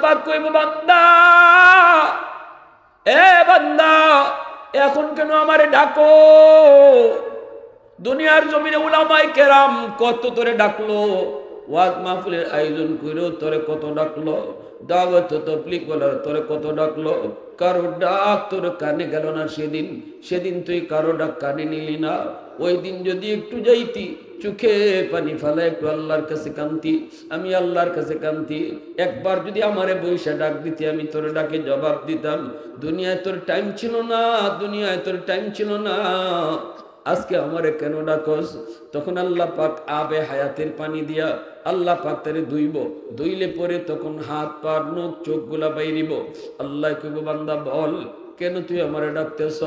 পাক কইব বান্দা, এ বান্দা এখন কেন আমারে ডাকো? দুনিয়ার জমিনে উলামায়ে কেরাম কত তোরে ডাকলো, ওয়াজ মাহফিলের আয়োজন কইরো তোরে কত ডাকলো, দাওয়াত তাবলীগ বলার তোরে কত ডাকলো, কারো ডাক তোর কানে গেল না। সেদিন তুই কারো ডাক কানে নিলি না। ওই দিন যদি একটু যাইতি, চোখে পানি ফেলা একটু আল্লাহর কাছে কান্তি, আমি আল্লাহর কাছে কান্তি, একবার যদি আমারে বইসা ডাক দিতি, আমি তোর ডাকে জবাব দিতাম। দুনিয়ায় তোর টাইম ছিল না, দুনিয়ায় তোর টাইম ছিল না, আজকে আমারে কেন ডাকস? তখন আল্লাহ পাক আবে হায়াতের পানি দিয়া আল্লাহ পাক তারে ধুইলে পরে তখন হাত পা নখ চোখ গুলা বাইরিব। আল্লাহ কইব বান্দা বল কেন তুই আমারে ডাকতেছ?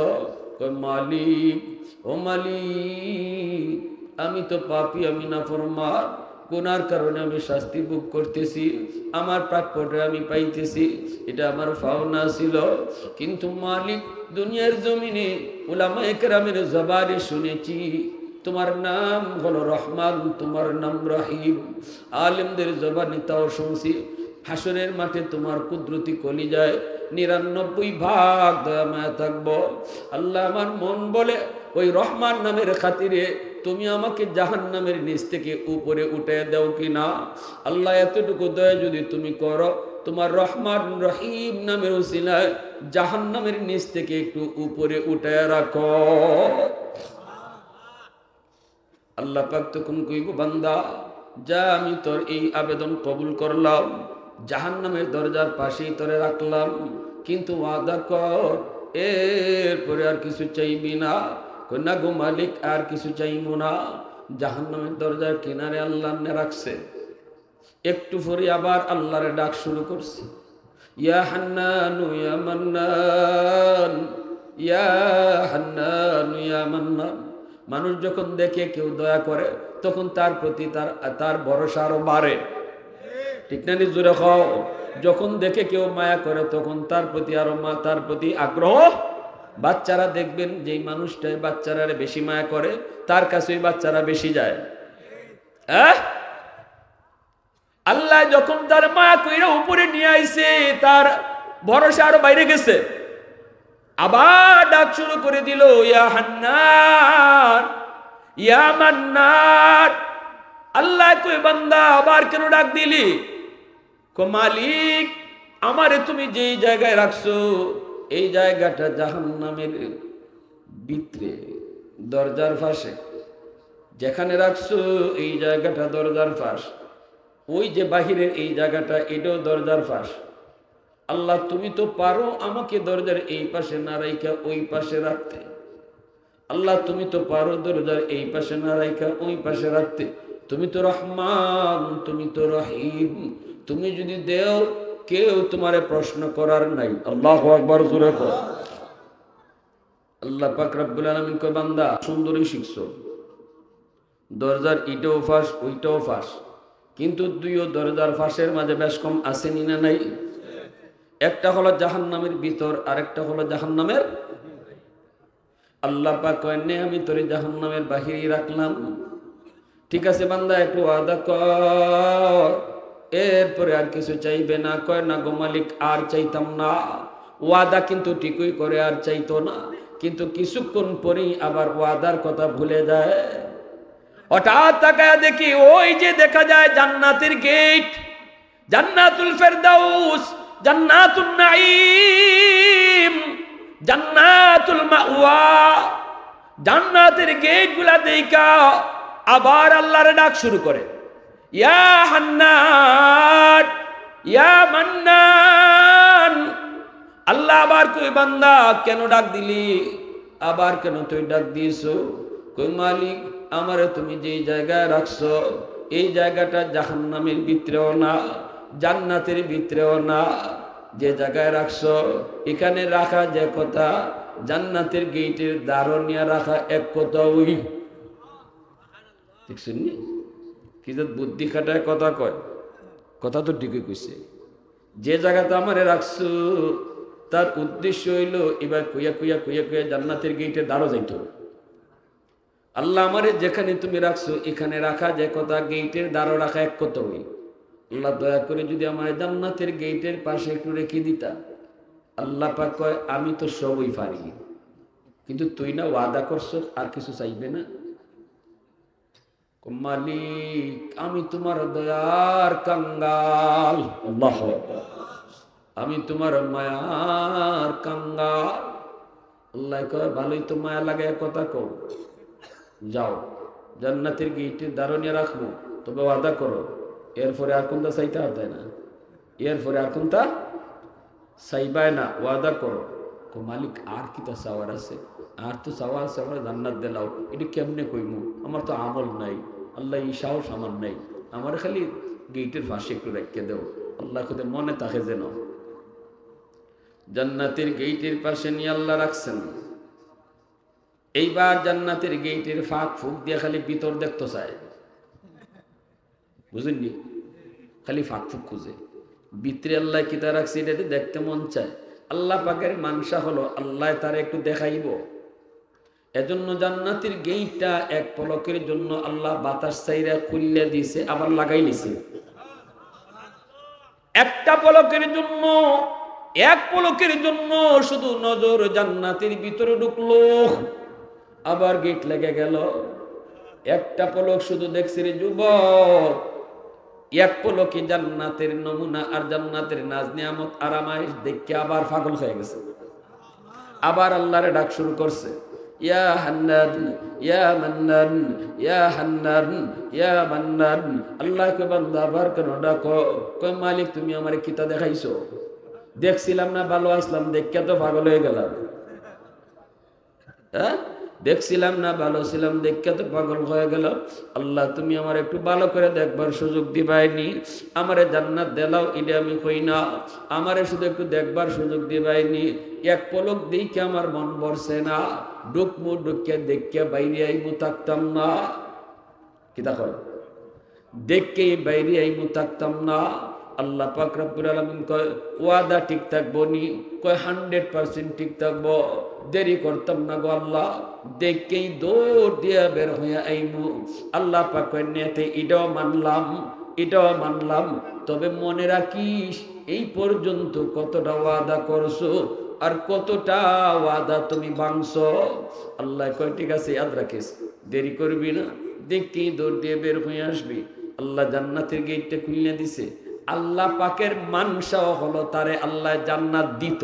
কই মালিক, ও মালিক আমি তো পাপী, আমি নাফরমান, গুনার কারণে আমি শাস্তি ভোগ করতেছি, আমার প্রাপ্যটা আমি পাইতেছি, এটা আমার পাওনা ছিল। কিন্তু মালিক দুনিয়ার জমিনে উলামায়ে কেরামের জবানে শুনেছি তোমার নাম হলো রহমান, তোমার নাম রহিম। আলেমদের জবানে তাও শুনছি। হাসরের মাঠে তোমার কুদরতি কলিজায় ৯৯ ভাগ দয়া মায়া থাকবো। আল্লাহ আমার মন বলে ওই রহমান নামের খাতিরে তুমি আমাকে জাহান্নামের নিচ থেকে উপরে উঠে দাও কিনা। আল্লাহ এতটুকু দয়া যদি তুমি করো, তোমার রহমান রহিম নামের উসিলায় জাহান্নামের নিচ থেকে একটু উপরে উঠে রাখো। আল্লাহ পাক তখন কইব বান্দা যা, আমি তোর এই আবেদন কবুল করলাম, জাহান্নামের দরজার পাশেই তোরে রাখলাম, কিন্তু ওয়াদা কর এরপরে আর কিছু চাইবি না। কন্যা গো মালিক আর কিছু চাইবো না। জাহান্নামের দরজার কিনারে আল্লাহ রাখছে। একটু পরে আবার আল্লাহরে ডাক শুরু করছে, ইয়া হান্নানু ইয়া মান্নান, ইয়া হান্নানু ইয়া মান্নান। মানুষ যখন দেখে কেউ দয়া করে তখন তার প্রতি তার ভরসা আরো বাড়ে, ঠিক না? নিজুরে খাও। যখন দেখে কেউ মায়া করে তখন তার প্রতি আরো তার প্রতি আগ্রহ। বাচ্চারা দেখবেন যেই মানুষটাই বাচ্চারা বেশি মায়া করে তার কাছে ওই বাচ্চারা বেশি যায়। আল্লাহ যখন তার মায়া কইরা উপরে নিয়ে আইছে তার ভরসা আরো বাইরে গেছে। আবার ডাক শুরু করে দিল, ইয়া হান্নান ইয়া মান্নান। আল্লাহ কই বান্দা আবার কেন ডাক দিলি? কো মালিক আমারে তুমি যেই জায়গায় রাখছো এই জায়গাটা জাহান্নামের ভিতরে দরজার পাশে, যেখানে রাখছো এই জায়গাটা দরজার পাশ, ওই যে বাহিরের এই জায়গাটা এটাও দরজার পাশ। আল্লাহ তুমি তো পারো আমাকে দরজার এই পাশে না রাইখা ওই পাশে রাখতে। আল্লাহ তুমি তো পারো দরজার এই পাশে না রাইখা ওই পাশে রাখতে। তুমি তো রহমান, তুমি তো রহিম, তুমি যদি দেও কেউ তোমারে প্রশ্ন করার নাই। আল্লাহু আকবার জোরে কর। আল্লাহ পাক রব্বুল আলামিন কয় বান্দা সুন্দরই শিখছো, দরজার ইটাও ফাঁস ওইটাও ফাঁস, কিন্তু দুইও দরজার ফাঁসের মাঝে বেশ কম আসেনি না নাই? একটা হলো জাহান্নামের ভিতর, আরেকটা হলো জাহান্নামের। আল্লাহ পাক কয় নে আমি তোরে জাহান্নামের বাহিরেই রাখলাম। ঠিক আছে বান্দা একটু ওয়াদা কর এরপরে আর কিছু চাইবে না। কয় না গো মালিক আর চাইতাম না। ওয়াদা কিন্তু ঠিকই করে, আর চাইতো না, কিন্তু কিছুক্ষণ পরেই আবার ওয়াদার কথা ভুলে যায়। হঠাৎ তাকায় দেখি ওই যে দেখা যায় জান্নাতের গেট, জান্নাতুল ফেরদাউস, জান্নাতুন নাঈম, জান্নাতুল মাওয়া। জান্নাতের গেট গুলা দেখা আবার আল্লাহর ডাক শুরু করে, ইয়া হান্নান ইয়া মান্নান। আল্লাহ আবার কই বান্দা কেন ডাক দিলি? আবার কেন তুই ডাক দিয়েছো? কই মালিক আমারে তুমি যেই জায়গায় রাখছো এই জায়গাটা জাহান্নামের ভিতরেও না, জান্নাতের ভিতরেও না। যে জায়গায় রাখছো এখানে রাখা যে কথা, জান্নাতের গেটের দ্বারও নিয়ে রাখা এক কথা। ওই দেখছেন কি যে বুদ্ধি খাটায় কথা কয়, কথা তো ঠিকই কইছে। যে জায়গাতে আমারে রাখছো তার উদ্দেশ্য হইল এবার কুইয়া কুইয়া কুইয়া কুইয়া জান্নাতের গেটের দ্বারও যাইতো। আল্লাহ আমারে যেখানে তুমি রাখছো এখানে রাখা যে কথা, গেটের দ্বারও রাখা এক কথা। ওই আল্লাহ দয়া করে যদি আমার জান্নাতের গেটের পাশে একটু রেখে দিতা। আল্লাহ পাক কয় আমি তো সবই পারি, কিন্তু তুই না ওয়াদা করছো আর কিছু চাইবে না। মালিক আমি তোমার দয়ার কাঙ্গাল, আল্লাহ আমি তোমার মায়ার কাঙ্গাল। আল্লাহ কয় ভালোই তো মায়া লাগে, কথা কও, যাও জান্নাতের গেটের দাঁড়িয়ে রাখবো, তবে ওয়াদা করো এরপরে আর কোনটা চাইতে হবে না, এরপরে আর কোনটা চাইবায় না, ওয়াদা করো। মালিক আর কি তা চাওয়ার আছে? আর তো চাওয়া আছে আমার জান্নাত দিলাও, এটা কেমনে কইমু, আমার তো আমল নাই, আল্লাহ এই সাহস আমার নাই, আমার খালি গেটের পাশে একটু রেখে দেও। আল্লাহ কোথায় মনে থাকে যেন জান্নাতের গেটের পাশে নিয়ে আল্লাহ রাখছেন। এইবার জান্নাতের গেটের ফাঁক ফুক দিয়ে খালি ভিতর দেখতে চায়, বুঝেননি, খালি ফাঁক ফুক খুঁজে ভিতরে আল্লাহ কিতা রাখছে এটাতে দেখতে মন চায়। আল্লাহ পাকের মানসা হলো আল্লাহ তারা একটু দেখাইব। এজন্য জান্নাতের গেটটা এক পলকের জন্য আল্লাহ বাতাস চাইরা খুললে দিছে, আবার লাগাই নিছে। একটা পলকের জন্য, এক পলকের জন্য শুধু নজর জান্নাতের ভিতরে ঢুকলো, আবার গেট লেগে গেল। একটা পলক শুধু দেখছে রে যুবক, এক পলকে জান্নাতের নমুনা আর জান্নাতের নাজ নিয়ামত আরামাইশ দেখে আবার পাগল হয়ে গেছে। আবার আল্লাহরে ডাক শুরু করছে, ইয়া হান্নান ইয়া মান্নান ইয়া হান্নান ইয়া মান্নান। আল্লাহকে বান্দা আবার কেন ডাকো? কয় মালিক তুমি আমারে কিতা দেখাইছো? দেখছিলাম না ভালো আসলাম, দেখে তো পাগল হয়ে গেলাম। হ্যাঁ, দেখছিলাম না ভালো ছিলাম, দেখে তো পাগল হয়ে গেল। আল্লাহ তুমি আমার একটু ভালো করে দেখবার সুযোগ দিবাইনি, আমারে জান্নাত দেলাও এটা আমি কই না, আমারে শুধু একটু দেখবার সুযোগ দিবাইনি। এক পলক দেখে আমার মন ভরছে না, ডুকমু ডুকে দেখে বাইরে আইমু থাকতাম না। কি দেখো, দেখে বাইরে আইমু থাকতাম না। আল্লাহ পাক রব্বুল আলামিন কয় ওয়াদা ঠিক থাকবো নি? কয় 100% ঠিক থাকবো, দেরি করতাম না গো আল্লাহ, দেখেই দৌড় দিয়া বের হইয়া আইমু। আল্লাহ পাক কয় নেতে এটাও মানলাম, এটাও মানলাম, তবে মনে রাখিস এই পর্যন্ত কতটা ওয়াদা করছো আর কতটা ওয়াদা তুমি ভাঙছো। আল্লাহ কয় ঠিক আছে ইয়াদ রাখিস, দেরি করবি না, দেখেই দৌড় দিয়ে বের হয়ে আসবি। আল্লাহ জান্নাতের গেটটা খুলে দিছে। আল্লাহ পাকের মানসাও হলো তারে আল্লাহ জান্নাত দিত,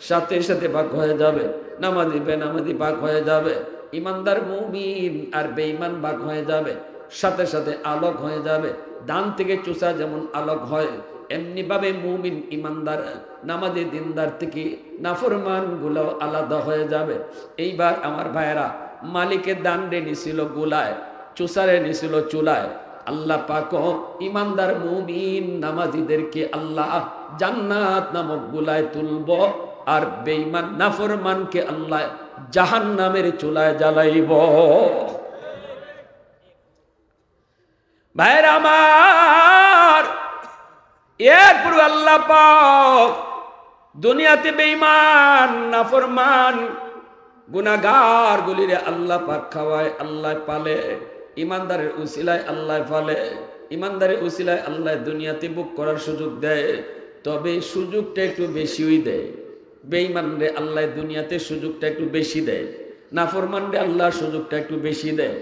সাথে সাথে পাক হয়ে যাবে। নামাজি বেনামাজি পাক হয়ে যাবে, ইমানদার মুমিন আর বেঈমান পাক হয়ে যাবে, সাথে সাথে আলোক হয়ে যাবে। ডান থেকে চুষা যেমন আলোক হয়, এমনি ভাবে মুমিন ইমানদার নামাজি দিনদার থেকে নাফরমান গুলো আলাদা হয়ে যাবে। এইবার আমার ভাইয়েরা, মালিকের দান্ডে নিছিল গুলায়, চুষারে নিছিল চুলায়। আল্লাহ পাক ইমানদার মুমিন নামাজিদেরকে আল্লাহ জান্নাত নামক গুলায় তুলব, আর বেঈমান নাফরমানকে আল্লাহ জাহান্নামের চুলায় জ্বালাইব। ভাইরা আমার, এরপর আল্লাহ পাক দুনিয়াতে বেঈমান নাফরমান গুনাহগার গুলিরে আল্লাহ পাক খাওয়ায়, আল্লাহ পালে। ইমানদারের উসিলায় আল্লাহ ফালে, ইমানদারের উসিলায় আল্লাহ দুনিয়াতে বুক করার সুযোগ দেয়, তবে সুযোগটা একটু বেশিই দেয়। বেঈমান রে আল্লাহ দুনিয়াতে সুযোগটা একটু বেশি দেয়, নাফরমান রে আল্লাহ সুযোগটা একটু বেশি দেয়।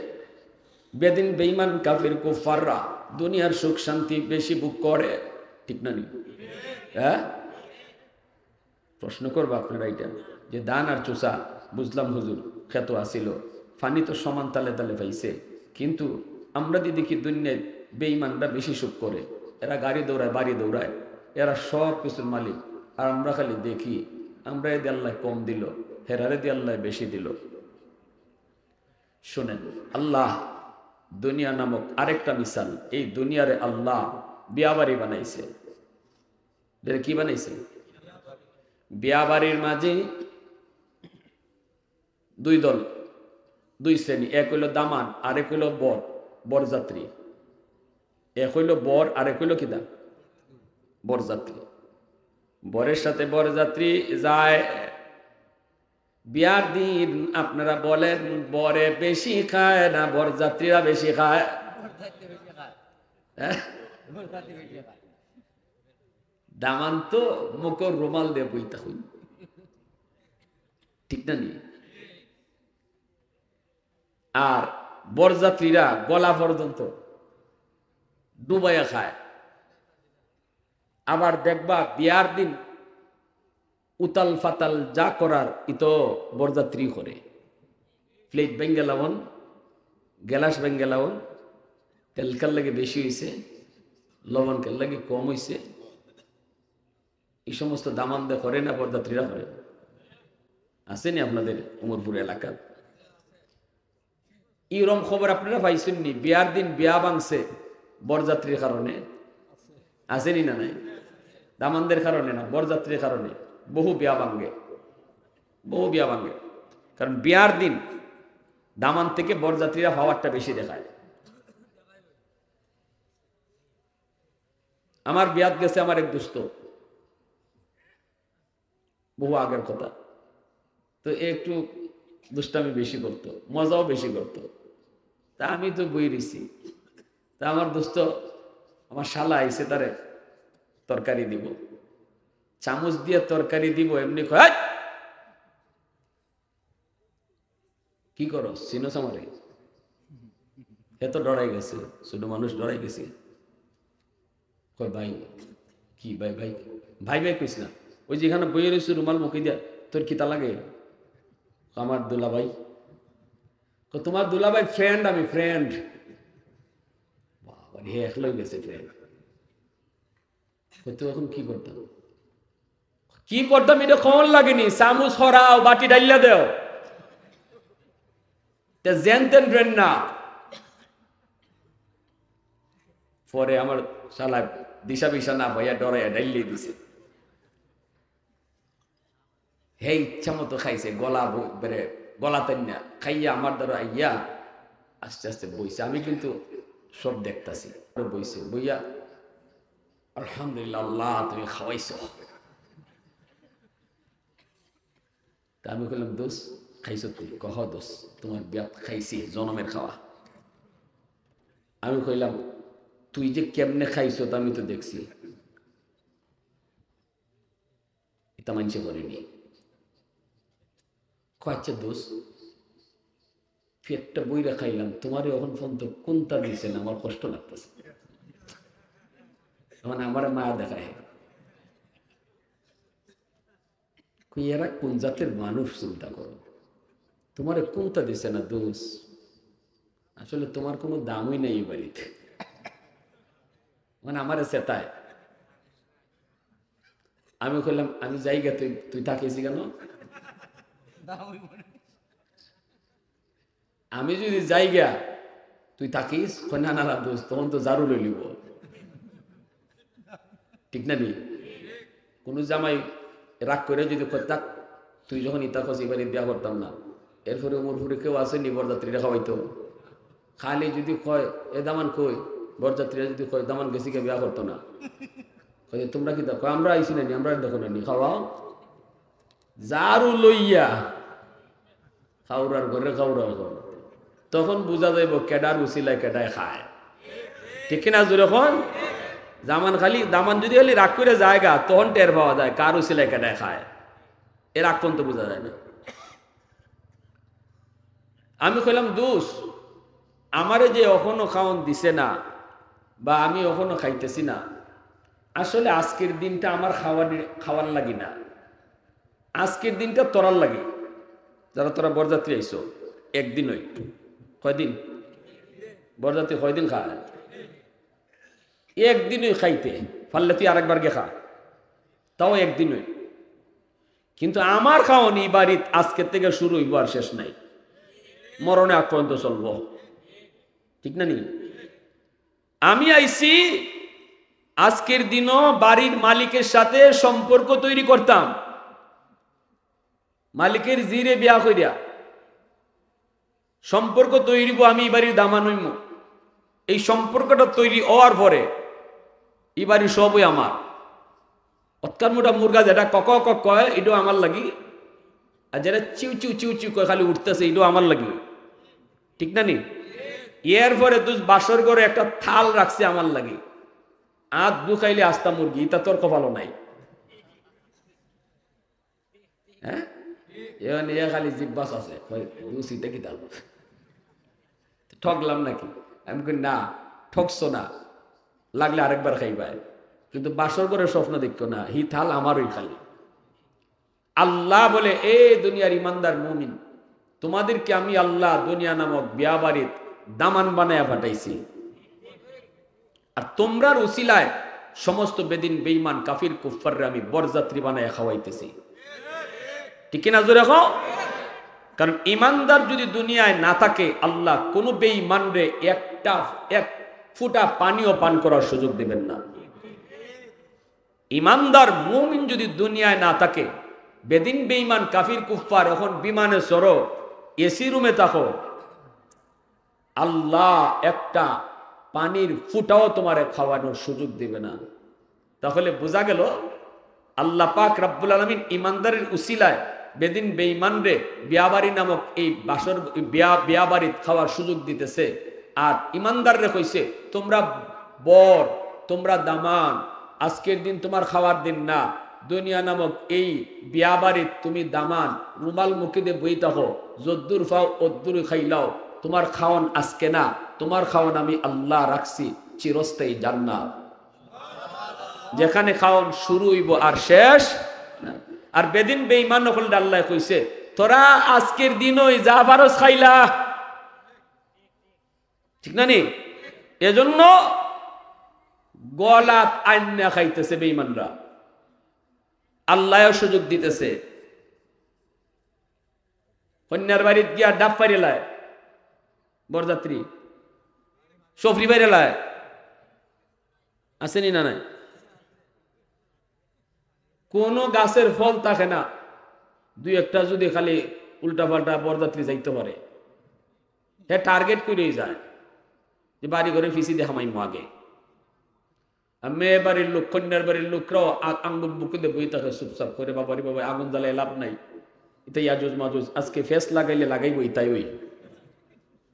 বেদিন বেঈমান কাফির কুফাররা দুনিয়ার সুখ শান্তি বেশি বুক করে, ঠিক না নি? হ্যাঁ, প্রশ্ন করবো আপনারা এটা যে দান আর চুষা বুঝলাম হুজুর খেত আসিল, ফানি তো সমান তালে তালে পাইছে, কিন্তু আমরা যদি দেখি দুনিয়ায় বেঈমানরা বেশি সুখ করে, এরা গাড়ি দৌড়ায় বাড়ি দৌড়ায়, এরা সব কিছুর মালিক, আর আমরা খালি দেখি আমরা এদি আল্লাহ কম দিল, হেরারে দি আল্লাহ বেশি দিল। শোনেন, আল্লাহ দুনিয়া নামক আরেকটা মিসাল, এই দুনিয়ারে আল্লাহ বিয়াবাড়ি বানাইছে। কি বানাইছে? বিয়াবাড়ির মাঝে দুই দল, দুই শ্রেণী, এক হইল দামান আর এক হইল বর, বরযাত্রী। এক হইল বর আর এক হইল কি দা বরযাত্রী। বরের সাথে বরযাত্রী যায় বিয়ার দিন। আপনারা বলেন বরে বেশি খায় না বরযাত্রীরা বেশি খায়? দামান তো মুখর রুমাল দিয়ে বইতে হইল, ঠিক না নি? আর বরযাত্রীরা গলা পর্যন্ত ডুবাইয়া খায়। আবার দেখবা বিয়ার দিন উতাল ফাতাল যা করার ইতো বরযাত্রী করে। প্লেট ভেঙ্গে লাবন, গ্যালাস ভেঙ্গে লাবন, তেলকার লাগে বেশি হয়েছে, লবণকার লাগে কম হয়েছে, এই সমস্ত দামান্দা করে না বরযাত্রীরা করে? আসেনি আপনাদের উমরপুর এলাকা? ইরম খবর আপনারা পাইছেননি? বিয়ার দিন বিয়া ভাঙছে বরযাত্রীর কারণে, আসেনি না? নাই, দামানদের কারণে না, বরযাত্রীর কারণে বহু বিয়া ভাঙ্গে, বহু বিয়া ভাঙ্গে। কারণ বিয়ার দিন দামান থেকে বরযাত্রীরা পাওয়ারটা বেশি দেখায়। আমার বিয়াত গেছে আমার এক দোস্ত, বহু আগের কথা, তো একটু দুষ্টামি বেশি করতো, মজাও বেশি করতো। তা আমি তো বই রইছি। তা আমার দোস্ত, আমার শালা আইসে, তারে তরকারি দিব, চামচ দিয়ে তরকারি দিব, এমনি কয় কি করো চিনোস আমারে? এত ডরাই গেছে, ছোট মানুষ ডরাই গেছে। কয় ভাই কি? ভাই ভাই ভাই ভাই কইস না, ওই যেখানে বইয়ে রয়েছে রুমাল মুখে দিয়া, তোর কিতা লাগে? আমার দুলাভাই। তোমার দুলাভাই ফ্রেন্ড, আমি ফ্রেন্ড। বাবা হে, একলাই গেছে ফ্রেন্ড। তো এখন কি করতাম? কি করতাম এটা খবর লাগেনি। চামচ হরাও, বাটি ডাইলা দেও, জেন তেন ফ্রেন্ড না। পরে আমার শালা দিশা বিশা না ভাইয়া ডরাইয়া ডাইলিয়ে দিছে। হে ইচ্ছা মতো খাইছে, গলা বেড়ে গলা তেন্না খাইয়া আমার দ্বারা আইয়া আস্তে আস্তে বইছে। আমি কিন্তু সব দেখতাছি, বইছে, বইয়া আলহামদুলিল্লাহ আল্লাহ তুমি খাওয়াইছো। তা আমি বললাম দোষ খাইছো তুই? কহ দোষ, তোমার বিয়া খাইছি, জনমের খাওয়া। আমি কইলাম তুই যে কেমনে খাইছো তা আমি তো দেখছি, এটা মানছে করিনি। আচ্ছা দোষ, পেটটা বইরা খাইলাম, তোমার এখন পর্যন্ত কোনটা দিছে না, আমার কষ্ট লাগতেছে। মানে আমার মায়া দেখায়, এরা কোন জাতের মানুষ চিন্তা করো, তোমার কোনটা দিছে না দোষ? আসলে তোমার কোনো দামই নেই এই বাড়িতে। মানে আমার চেতায়। আমি বললাম আমি যাইগা, তুই তুই থাকিস কেন? আমি যদি যাইগা তুই থাকিস, না না না দোষ, তখন তো জারু লইলিব, ঠিক না নি? কোন জামাই রাগ করে যদি করতাম, তুই যখন ইতা খস এবারে বিয়া করতাম না, এরপরে উমরপুরে কেউ আসেনি বরযাত্রীরা খাওয়াইতো? খালি যদি কয় এ দামান কই, বরযাত্রীরা যদি কয় দামান গেছি কে, বিয়া করতো না। তোমরা কি দেখো? আমরা আইসি নানি, আমরা দেখো নানি, খাওয়াও জারু লইয়া খাওয়ার ঘরে খাওয়া ঘর, তখন বোঝা যাইব কেডার উচিলায় কেডায় খায়, ঠিক কিনা? যখন জামান খালি দামান যদি খালি রাগ করে জায়গা, তখন টের পাওয়া যায় কার উচিলায় কেডায় খায়, এর আগ পর্যন্ত বোঝা যায় না। আমি কইলাম দোষ, আমারে যে এখনো খাওয়ান দিছে না, বা আমি এখনো খাইতেছি না, আসলে আজকের দিনটা আমার খাওয়ার লাগি না, আজকের দিনটা তোরার লাগি। যারা তোরা বরযাত্রী আইসো, একদিন ওই কয়দিন বরযাত্রী কয়দিন খায়? একদিনই খাইতে পারলে তুই আরেকবার গে খা, তাও একদিনই। কিন্তু আমার খাওয়ানি বাড়ির আজকের থেকে শুরু হইব, আর শেষ নাই, মরণে আগ পর্যন্ত চলবো, ঠিক না নি? আমি আইছি আজকের দিনও বাড়ির মালিকের সাথে সম্পর্ক তৈরি করতাম, মালিকের জিরে বিয়া কইরা সম্পর্ক তৈরি, আমি বাড়ির দামান হইম। এই সম্পর্কটা তৈরি হওয়ার পরে এই বাড়ি সবই আমার। অতকার মোটা মুরগা যেটা কক কক কয়, এটাও আমার লাগি, আর যেটা চিউ চিউ চিউ চিউ কয় খালি উঠতেছে, এটাও আমার লাগি, ঠিক না নি? এর পরে তুই বাসর করে একটা থাল রাখছে আমার লাগি, আত দু খাইলে আস্তা মুরগি, তা তোর কপালও নাই। হ্যাঁ, এ খালি জিব্বাস আছে, দুসিটা কি দাম, ঠকলাম নাকি? আমি কই না, ঠকছো না, লাগলে আরেকবার খাইবাই, কিন্তু বাসর করে স্বপ্ন দেখতো না, হি থাল আমারই খালি। আল্লাহ বলে, এ দুনিয়ার ইমানদার মুমিন, তোমাদেরকে আমি আল্লাহ দুনিয়া নামক বিয়া বাড়ির দামান বানায়া পাঠাইছি, আর তোমরার উসিলায় সমস্ত বেদিন বেঈমান কাফির কুফফাররে আমি বরযাত্রী বানায়া খাওয়াইতেছি। ঠিক কিনা জোরে কও? কারণ ইমানদার যদি দুনিয়ায় না থাকে, আল্লাহ কোনো বেঈমানরে এক ফুটা পানিও পান করার সুযোগ দিবেন না। ইমানদার মুমিন যদি দুনিয়ায় না থাকে, বেদিন বেঈমান কাফির কুফফার এখন বিমানে চড়ো, এসি রুমে থাকো, আল্লাহ একটা পানির ফুটাও তোমারে খাওয়ানোর সুযোগ দিবে না। তাহলে বোঝা গেল আল্লাহ পাক রব্বুল আলামিন ইমানদারের উসিলায় বেদিন বেঈমানরে বিয়াবাড়ি নামক এই বাসর বিয়াবাড়ি খাওয়ার সুযোগ দিতেছে, আর ইমানদাররে কইছে তোমরা বর, তোমরা দামান, আজকের দিন তোমার খাওয়ার দিন না, দুনিয়া নামক এই বিয়াবাড়ির তুমি দামান, রুমাল মুখিদে বই থাকো, যদ্দুর ফাও অদ্দুর খাইলাও, তোমার খাওয়ান আজকে না, তোমার খাওয়ান আমি আল্লাহ রাখছি চিরস্থায়ী জান্নাত, যেখানে খাওয়ান শুরু হইব আর শেষ না। আর বেদিন বেঈমান হল আল্লাহ কইছে তোরা আজকের দিনই যা পারস খাইলা, ঠিক না নি? এজন্য গলাত আইনা খাইতেছে বেঈমানরা, আল্লাহও সুযোগ দিতেছে। কন্যার বাড়িতে গিয়া ডাব পাইরেলায় বরযাত্রী, সফরি পাইরেলায় আসেনি না নাই? কোন গাছের ফল থাকে না, দুই একটা যদি খালি উল্টা পাল্টা বরযাত্রী যাইতে পারে, হ্যাঁ টার্গেট করেই যায় যে বাড়ি ঘরে ফিসি দেখামাইমো আগে। মেয়ে বাড়ির লোক, কন্যার বাড়ির লোকরাও আঙ্গুল বুকে দিয়ে বই থাকে চুপচাপ করে, বাবারি বাবা আগুন জ্বালায় লাভ নাই, এটাই আজুজ মাজুজ, আজকে ফেস লাগাইলে লাগাইবো তাই ওই,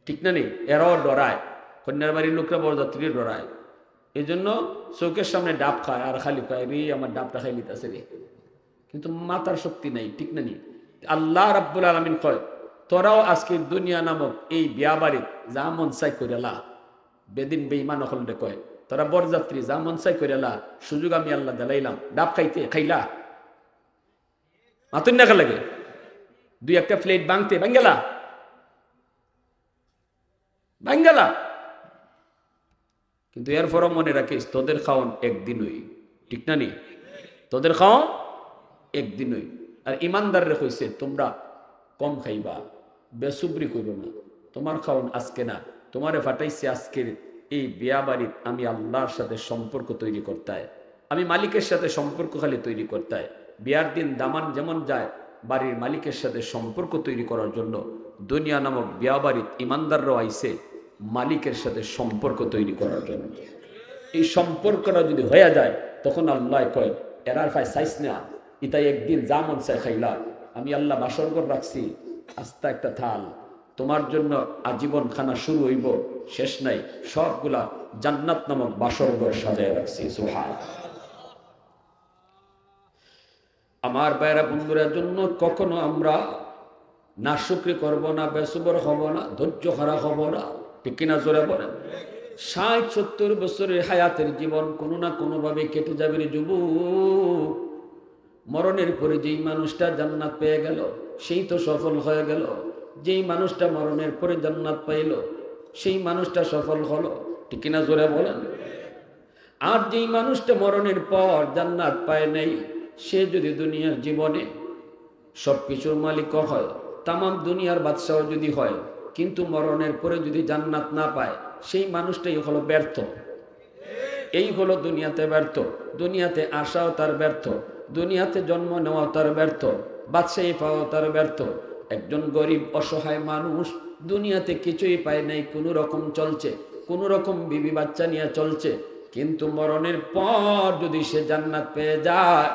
ঠিক না নি? এরাও ডরায়, কন্যার বাড়ির লোকরা বরযাত্রী ডরায়, এই জন্য চৌকের সামনে ডাব খায় আর খালি খায়, রে আমার ডাবটা খাই লিতেছে রে, কিন্তু মাতার শক্তি নাই, ঠিক না নি? আল্লাহ রাব্বুল আলামিন কয় তোরাও আজকে দুনিয়া নামক এই বিয়া বাড়ির যা মন চাই কইরা, বেদিন বেঈমান হলরে কয় তোরা বরযাত্রী যা মন চাই কইরা, সুযোগ আমি আল্লাহ দিলাইলাম, ডাব খাইতে খাইলা, মাতুন না লাগে, দুই একটা প্লেট ভাঙতে ভাঙ্গেলা, কিন্তু এরপরও মনে রাখিস তোদের খাওয়ান একদিনই, ঠিক না নি? তোদের খাওয়ান একদিনই। আর ইমানদাররে কইছে তোমরা কম খাইবা, বেসুবরি করো না, তোমার খাওয়ান আজকে না, তোমারে ফাটাইছে আজকের এই বিয়া বাড়ির আমি আল্লাহর সাথে সম্পর্ক তৈরি করতে হয়, আমি মালিকের সাথে সম্পর্ক খালি তৈরি করতে হয়। বিয়ার দিন দামান যেমন যায় বাড়ির মালিকের সাথে সম্পর্ক তৈরি করার জন্য, দুনিয়া নামক বিয়া বাড়ির ইমানদাররাও আইছে মালিকের সাথে সম্পর্ক তৈরি করার জন্য। এই সম্পর্কটা যদি হয়ে যায় তখন আল্লাহ কয় এরার ফাই সাইস না, ইতাই একদিন যা মন চায় খাইলা, আমি আল্লাহ বাসরঘর রাখছি আস্তা একটা থাল, তোমার জন্য আজীবন খানা শুরু হইব শেষ নাই, সবগুলা জান্নাত নামক বাসরঘর সাজায় রাখছি। সুবহানাল্লাহ। আমার ভাইরা বন্ধুরা জন্য কখনো আমরা নাশুকরি করব না, বেসুবর হব না, ধৈর্য হারা হব না, ঠিক কিনা জোরে বলেন? ৬০-৭০ বছরের হায়াতের জীবন কোনো না কোনোভাবে কেটে যাবে রে যুবক। মরণের পরে যেই মানুষটা জান্নাত পেয়ে গেল সেই তো সফল হয়ে গেল, যেই মানুষটা মরণের পরে জান্নাত পাইল সেই মানুষটা সফল হলো, ঠিক কিনা জোরে বলেন? আর যেই মানুষটা মরণের পর জান্নাত পায় নাই, সে যদি দুনিয়ার জীবনে সবকিছুর মালিক হয়, তাম দুনিয়ার বাদশাহ যদি হয়, কিন্তু মরণের পরে যদি জান্নাত না পায়, সেই মানুষটাই হলো ব্যর্থ। এই হলো দুনিয়াতে ব্যর্থ, দুনিয়াতে আসাও তার ব্যর্থ, দুনিয়াতে জন্ম নেওয়াও তার ব্যর্থ, বাদশাহী পাওয়াও তার ব্যর্থ। একজন গরিব অসহায় মানুষ দুনিয়াতে কিছুই পায় নাই, কোনো রকম চলছে, কোনো রকম বিবি বাচ্চা নিয়ে চলছে, কিন্তু মরণের পর যদি সে জান্নাত পেয়ে যায়,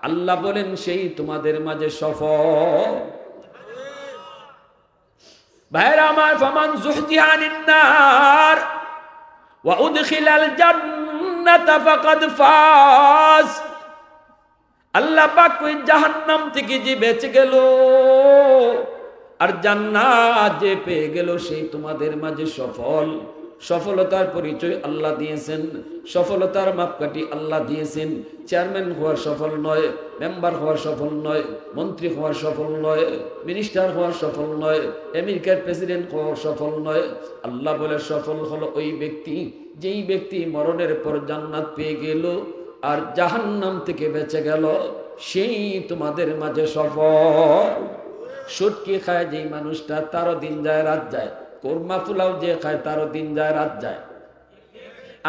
আল্লাহ বলেন সেই তোমাদের মাঝে সফল। ভাইরা আমার, ফামান যুহজিহা আনিন নার ওয়া উদখিলাল জান্নাহ জান্নাতা ফাকাদ ফাজ। আল্লাহ পাক ওই জাহান্নাম থেকে যে বেঁচে গেল আর জান্নাত যে পেয়ে গেল সেই তোমাদের মাঝে সফল। সফলতার পরিচয় আল্লাহ দিয়েছেন, সফলতার মাপকাঠি আল্লাহ দিয়েছেন। চেয়ারম্যান হওয়ার সফল নয়, মেম্বার হওয়ার সফল নয়, মন্ত্রী হওয়ার সফল নয়, মিনিস্টার হওয়ার সফল নয়, আমেরিকার প্রেসিডেন্ট হওয়ার সফল নয়। আল্লাহ বলে সফল হলো ওই ব্যক্তি যেই ব্যক্তি মরণের পর জান্নাত পেয়ে গেল আর জাহান্নাম থেকে বেঁচে গেল, সেই তোমাদের মাঝে সফল। সুটকি খায় যেই মানুষটা তারও দিন যায় রাত যায়, কোরমা পোলাও যে খায় তারও দিন যায় রাত যায়।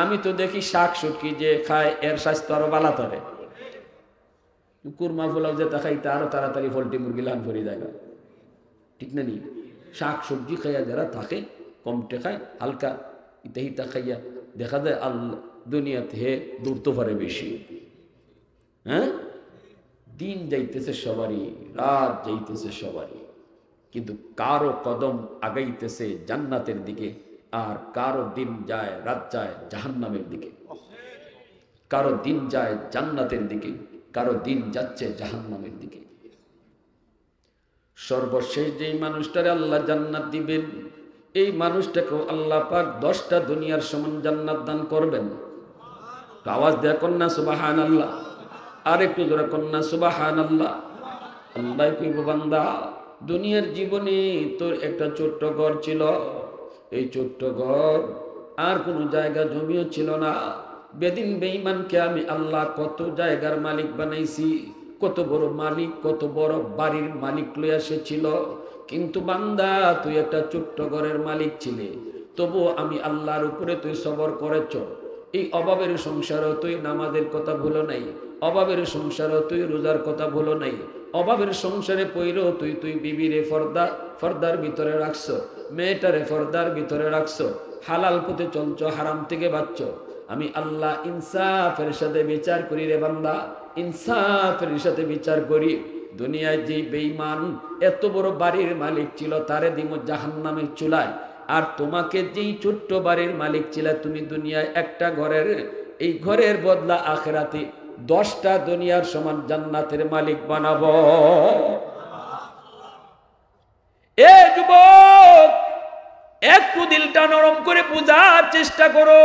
আমি তো দেখি শাক সুটকি যে খায় এর স্বাস্থ্য আরো ভালো থাকে, কুরমা পোলাও যে তা খাইতে আরো তাড়াতাড়ি পোল্ট্রি মুরগি লান করে যায়, ঠিক না? নি শাক সবজি খাইয়া যারা থাকে কমটে খায় হালকা ইতা হিতা খাইয়া দেখা যায় আল্লাহ দুনিয়াতে হে দূরতে পারে বেশি। হ্যাঁ, দিন যাইতেছে সবারই, রাত যাইতেছে সবারই, কিন্তু কারো কদম আগাইতেছে জান্নাতের দিকে আর কারো দিন যায় রাত যায় জাহান্নামের দিকে। কারো দিন যায় জান্নাতের দিকে, কারো দিন যাচ্ছে জাহান্নামের দিকে। সর্বশেষ যেই মানুষটারে আল্লাহ জান্নাত দিবেন এই মানুষটাকেও আল্লাহ পাক 10টা দুনিয়ার সমান জান্নাত দান করবেন। আওয়াজ দেয়া কন্যা সুবহানাল্লাহ, আর একটু জোরে কন্যা সুবহানাল্লাহ। আল্লাহ কইব বান্দা দুনিয়ার জীবনে তোর একটা ছোট্ট ঘর ছিল, এই ছোট্ট ঘর আর কোনো জায়গা জমিও ছিল না। বেদিন বেঈমানকে আমি আল্লাহ কত জায়গার মালিক বানাইছি, কত বড় মালিক, কত বড় বাড়ির মালিক লইয়া এসেছিল, কিন্তু বান্দা তুই একটা ছোট্ট ঘরের মালিক ছিলে, তবু আমি আল্লাহর উপরে তুই সবর করেছ। এই অভাবের সংসারও তুই নামাজের কথা ভুলো নাই, অভাবের সংসারও তুই রোজার কথা ভুলো নাই, অভাবের সংসারে পইরো তুই বিবিরে ফর্দার ভিতরে রাখছো, মেয়েটারে ফর্দার ভিতরে রাখছো, হালাল পথে চলছো, হারাম থেকে বাঁচছো। আমি আল্লাহ ইনসাফের সাথে বিচার করি রে বান্দা, ইনসাফের সাথে বিচার করি। দুনিয়ায় যে বেঈমান এত বড় বাড়ির মালিক ছিল তারে দিব জাহান্নামের চুলায়, আর তোমাকে যেই ছোট্ট বাড়ির মালিক ছিল তুমি দুনিয়ায় একটা ঘরের, এই ঘরের বদলা আখিরাতে 10টা দুনিয়ার সমান জান্নাতের মালিক বানাবো। এ যুবক একটু দিলটা নরম করে বুঝার চেষ্টা করো,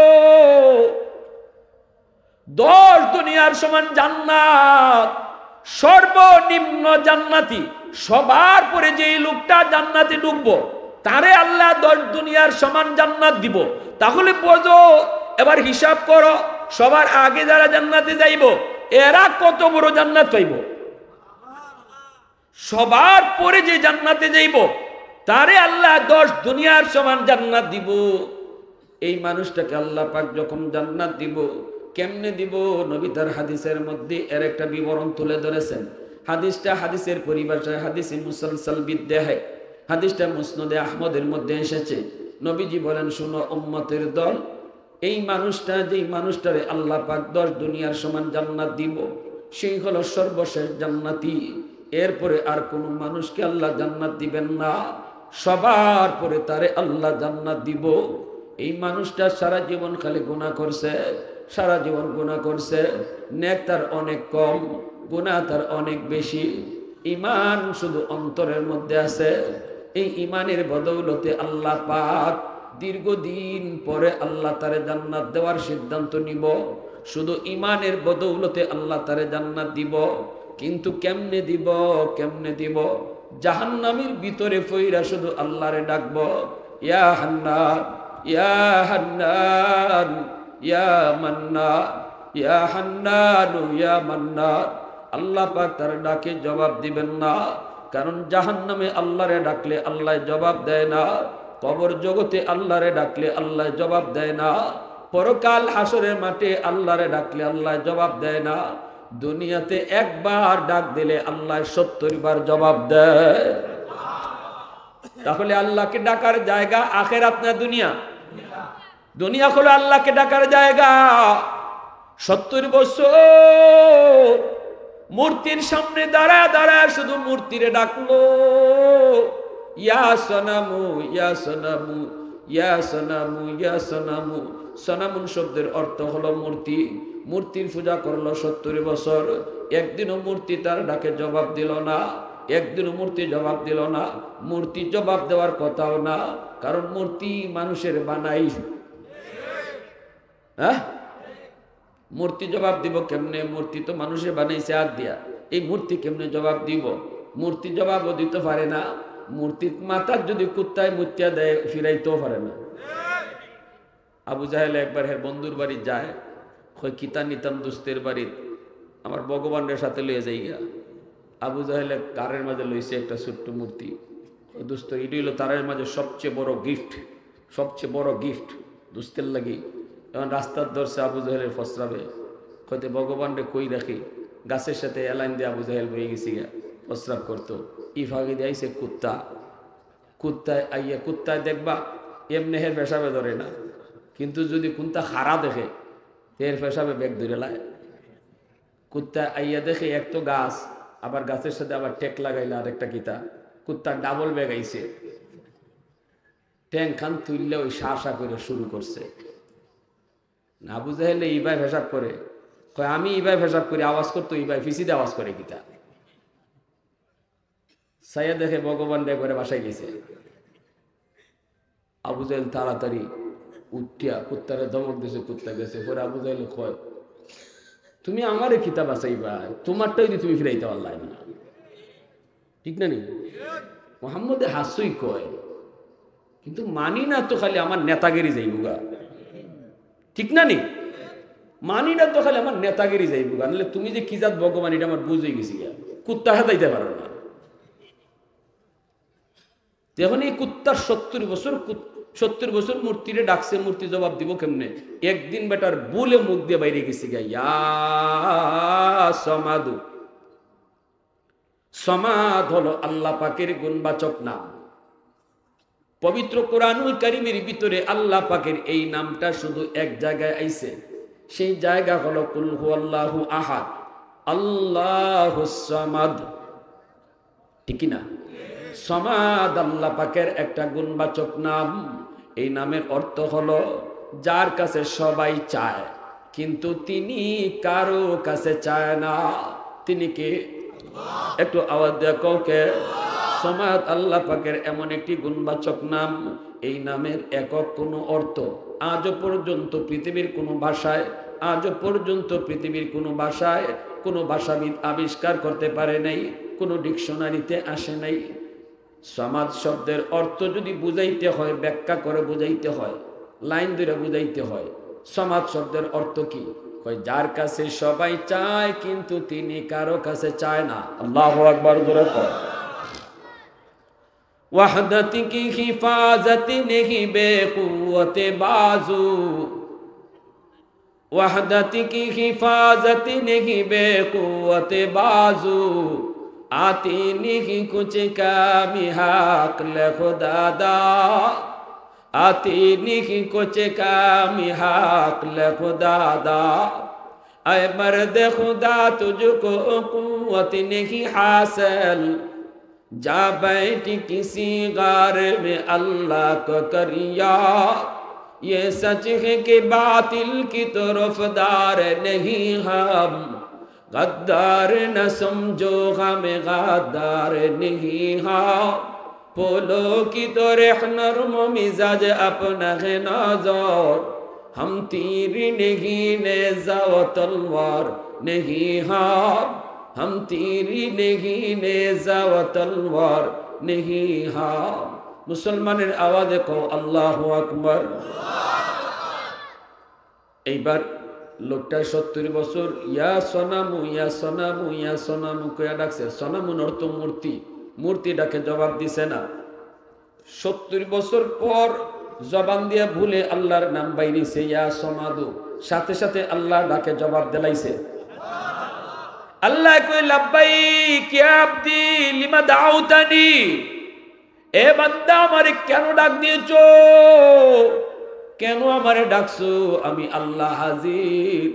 10 দুনিয়ার সমান জান্নাত, সর্বনিম্ন জান্নাতি, সবার পরে যেই লোকটা জান্নাতে ঢুকবো তারে আল্লাহ 10 দুনিয়ার সমান জান্নাত দিব। তাহলে বোঝো, এবার হিসাব করো সবার আগে যারা জান্নাতে যাইব এরা কত বড় জান্নাত পাইব। সবার পরে যে জান্নাতে যাইব তারে আল্লাহ 10 দুনিয়ার সমান জান্নাত দিব। এই মানুষটাকে আল্লাহ পাক যখন জান্নাত দিব, কেমনে দিব? নবী তার হাদিসের মধ্যে এর একটা বিবরণ তুলে ধরেছেন। হাদিসটা হাদিসের পরিভাষায় হাদিসে মুসালসাল বিদ্যায়, হাদিসটা মুসনাদে আহমদের মধ্যে এসেছে। নবীজি বলেন, শুনো উম্মতের দল, এই মানুষটা যেই মানুষটারে আল্লাহ পাক 10 দুনিয়ার সমান জান্নাত দিব সেই হলো সর্বশেষ জান্নাতি। এরপরে আর কোনো মানুষকে আল্লাহ জান্নাত দিবেন না, সবার পরে তারে আল্লাহ জান্নাত দিব। এই মানুষটা সারা জীবন খালি গুনাহ করছে, সারা জীবন গুনাহ করছে, নেক তার অনেক কম, গুনাহ তার অনেক বেশি, ঈমান শুধু অন্তরের মধ্যে আছে। এই ঈমানের বদৌলতে আল্লাহ পাক দীর্ঘদিন পরে আল্লাহ তারে জান্নাত দেওয়ার সিদ্ধান্ত নিব। শুধু ঈমানের বদৌলতে আল্লাহ তারে জান্নাত দিব। কিন্তু কেমনে দিব? কেমনে দিব? জাহান্নামের ভিতরে ফইরা শুধু আল্লাহরে ডাকবো, ইয়া হান্নান, ইয়া হান্নান, ইয়া মান্নান, ইয়া হান্নান, ইয়া মান্নান। আল্লাহ পাক তার ডাকে জবাব দিবেন না, কারণ জাহান্নামে আল্লাহরে ডাকলে আল্লাহ জবাব দেয় না, কবর জগতে আল্লাহরে ডাকলে আল্লাহ জবাব দেয় না, পরকাল হাসরের মাঠে আল্লাহরে ডাকলে আল্লাহ জবাব দেয় না। দুনিয়াতে একবার ডাক দিলে আল্লাহ 70 বার জবাব দেয়। তাহলে আল্লাহকে ডাকার জায়গা আখিরাত না দুনিয়া? দুনিয়া হলো আল্লাহকে ডাকার জায়গা। 70 বছর মূর্তির সামনে দাঁড়ায় দাঁড়ায় শুধু মূর্তিরে ডাকলো, ইয়া সনামু, ইয়া সনামু, ইয়া সনামু, ইয়া সনামু। সনামুন শব্দের অর্থ হলো মূর্তি। মূর্তির পূজা করলো 70 বছর, একদিনও মূর্তি তার ডাকে জবাব দিল না, একদিনও মূর্তি জবাব দিল না। মূর্তি জবাব দেওয়ার কথাও না, কারণ মূর্তি মানুষের বানাই। হ্যাঁ, মূর্তি জবাব দিব কেমনে? মূর্তি তো মানুষের বানাইছে হাত দিয়া, এই মূর্তি কেমনে জবাব দিব? মূর্তি জবাবও দিতে পারে না। মূর্তির মাথার যদি কুত্তায় মুত্তিয়া দেয় ফিরাইতেও পারে না। আবু জাহেল একবার হের বন্ধুর বাড়ি যায়, কয় কিতা নিতাম দোস্তের বাড়িত, আমার ভগবানের সাথে লইয়া যাই গা। আবু জাহেলে কারের মাঝে লইছে একটা ছোট্ট মূর্তি। দোস্ত এটি হইল তারের মাঝে সবচেয়ে বড় গিফট, সবচেয়ে বড় গিফট দোস্তের লাগি। এখন রাস্তার ধরছে আবু জাহেলের ফসরাবে, হয়তো ভগবানরে কই রাখি, গাছের সাথে এলাইন দিয়ে আবু জাহেল বয়ে গেছি গা প্রস্রাব করতো। ই ফাঁকি দিয়ে আইসে কুত্তা, কুত্তায় আইয়া কুত্তায় দেখবা এমনি হের পেশাবে ধরে না, কিন্তু যদি কুত্তা খারা দেখে এর পেশাবে ব্যাগ ধরে লায়। কুত্তা আইয়া দেখে এক তো গাছ, আবার গাছের সাথে আবার টেক লাগাইলে আর একটা কিতা, কুত্তা ডাবল ব্যাগ আইছে, ট্যাং খান তুললে ওই শা করে শুরু করছে। আবু জাহেলে ইবাই পেশাব করে, কয় আমি ইবাই পেশাব করি, আওয়াজ করতো ইবাই ফিসিতে আওয়াজ করে কিতা। সাইয়া দেখে ভগবান রে করে বাসায় গেছে। আবু জাহেল তাড়াতাড়ি উঠিয়া কুত্তারে ধমক দিছে, কুত্তা গেছে। পরে আবু জাহেল কয় তুমি আমারে কিতা বাঁচাইবা, তোমারটাই যদি তুমি ফিরাইতে পারলাই না, ঠিক না নি? মোহাম্মদে হাসুই কয়, কিন্তু মানি না তো খালি আমার নেতাগিরি যাইবুগা, ঠিক না নি? মানি না তো খালি আমার নেতাগিরি যাইবুগা, নাহলে তুমি যে কি জাত ভগবান এটা আমার বুঝে গেছি গা, কুত্তা হাতাইতে পারো না। এখন এই কুত্তার 70 বছর মূর্তিরে ডাকছে, মূর্তি জবাব দিব কেমনে? একদিন বেটার বুলে মুখ দিয়ে বাইরে গেছি গা, ইয়া সমাদু। সমাদ হলো আল্লাহ পাকের গুণবাচক নাম। পবিত্র কোরআনুল কারীমের ভিতরে আল্লাহ পাকের এই নামটা শুধু এক জায়গায় আইছে, সেই জায়গা হলো কুল হুয়াল্লাহু আহাদ, আল্লাহুস সামাদ, ঠিক না? সমাদ আল্লাহ পাকের একটা গুণবাচক নাম। এই নামের অর্থ হলো যার কাছে সবাই চায়, কিন্তু তিনি কারো কাছে চায় না। তিনি কে? একটু আওয়াজ দিয়ে কাউকে। সমাদ আল্লাহ পাকের এমন একটি গুণবাচক নাম, এই নামের একক কোনো অর্থ আজও পর্যন্ত পৃথিবীর কোনো ভাষায়, আজও পর্যন্ত পৃথিবীর কোনো ভাষায় কোনো ভাষাবিদ আবিষ্কার করতে পারে নাই, কোনো ডিকশনারিতে আসে নাই। সমাজ শব্দের অর্থ যদি বুঝাইতে হয়, ব্যাখ্যা করে বুঝাইতে হয়, লাইন ধরে বুঝাইতে হয়, সমাজ শব্দের অর্থ কি? কয় যার কাছে সবাই চায় কিন্তু তিনি কারো কাছে চায় না। আল্লাহু আকবার জোরে কর। ওয়াহদাতি কি হিফাজতি নেহি বেকুওয়াতে বাজু, ওয়াহদাতি কি হিফাজতি নেহি বেকুওয়াতে বাজু, आती नहीं कुछ कामी हक ले खुदा दा, आती नहीं कुछ कामी हक ले खुदा दा। ऐ मर्द खुदा तुझको कुव्वत नहीं हासिल, जा बैठी किसी गार में अल्लाह को करिया। ये सच है कि बातिल की तरफदार नहीं हम, गद्दार न समझो हमें गद्दार नहीं हाँ। पोलो की तो नर्म मिजाज अपना है नजर, हम तीर नहीं नेज़ा व तलवार नहीं हाँ, हम तीर नहीं नेज़ा व तलवार नहीं हाँ। मुसलमाনের आवाज़े को अल्लाहु अकबर। এইবার লোকটা 70 বছর ইয়া সনামু ইয়া সনামু ইয়া সনামু কয়া ডাকছে। সনামুর অর্থ মূর্তি, মূর্তি ডাকে জবাব দিছে না। 70 বছর পর জবান দিয়ে ভুলে আল্লাহর নাম বাইরেছে ইয়া সমাদু, সাথে সাথে আল্লাহ ডাকে জবাব দিলাইছে। আল্লাহ কই লাব্বাইক ইয়া আব্দি লিমা দাউতানি, এ বান্দা আমারে কেন ডাক দিয়েছো, কেন আমারে ডাকছো? আমি আল্লাহ হাজির,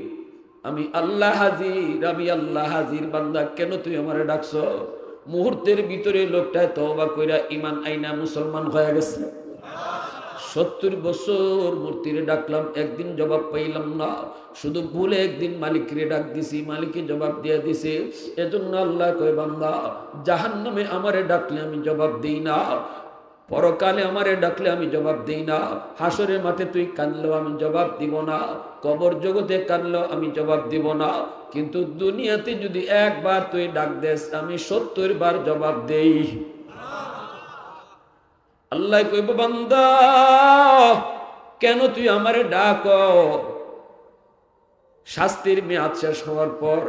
আমি আল্লাহ হাজির, আমি আল্লাহ হাজির। বান্দা কেন তুই আমারে ডাকছো? মুহূর্তের ভিতরে লোকটা তওবা কইরা ঈমান আইনা মুসলমান হয়ে গেছে। 70 বছর মূর্তিরে ডাকলাম, একদিন জবাব পাইলাম না। শুধু ভুলে একদিন মালিকরে ডাক দিছি, মালিকে জবাব দিয়ে দিছে। এজন্য আল্লাহ কয় বান্দা, জাহান্নামে আমারে ডাকলে আমি জবাব দিই না, পরকালে আমারে ডাকলে আমি জবাব দিই না, হাসরের মাঠে তুই কাঁদলেও আমি জবাব দিব না, কবর জগতে কাঁদলেও আমি জবাব দিব না, কিন্তু দুনিয়াতে যদি একবার তুই ডাক দেস আমি 70 বার জবাব দেই। আল্লাহ কইব বান্দা কেন তুই আমারে ডাক? শাস্তির মেয়াদ শেষ হওয়ার পর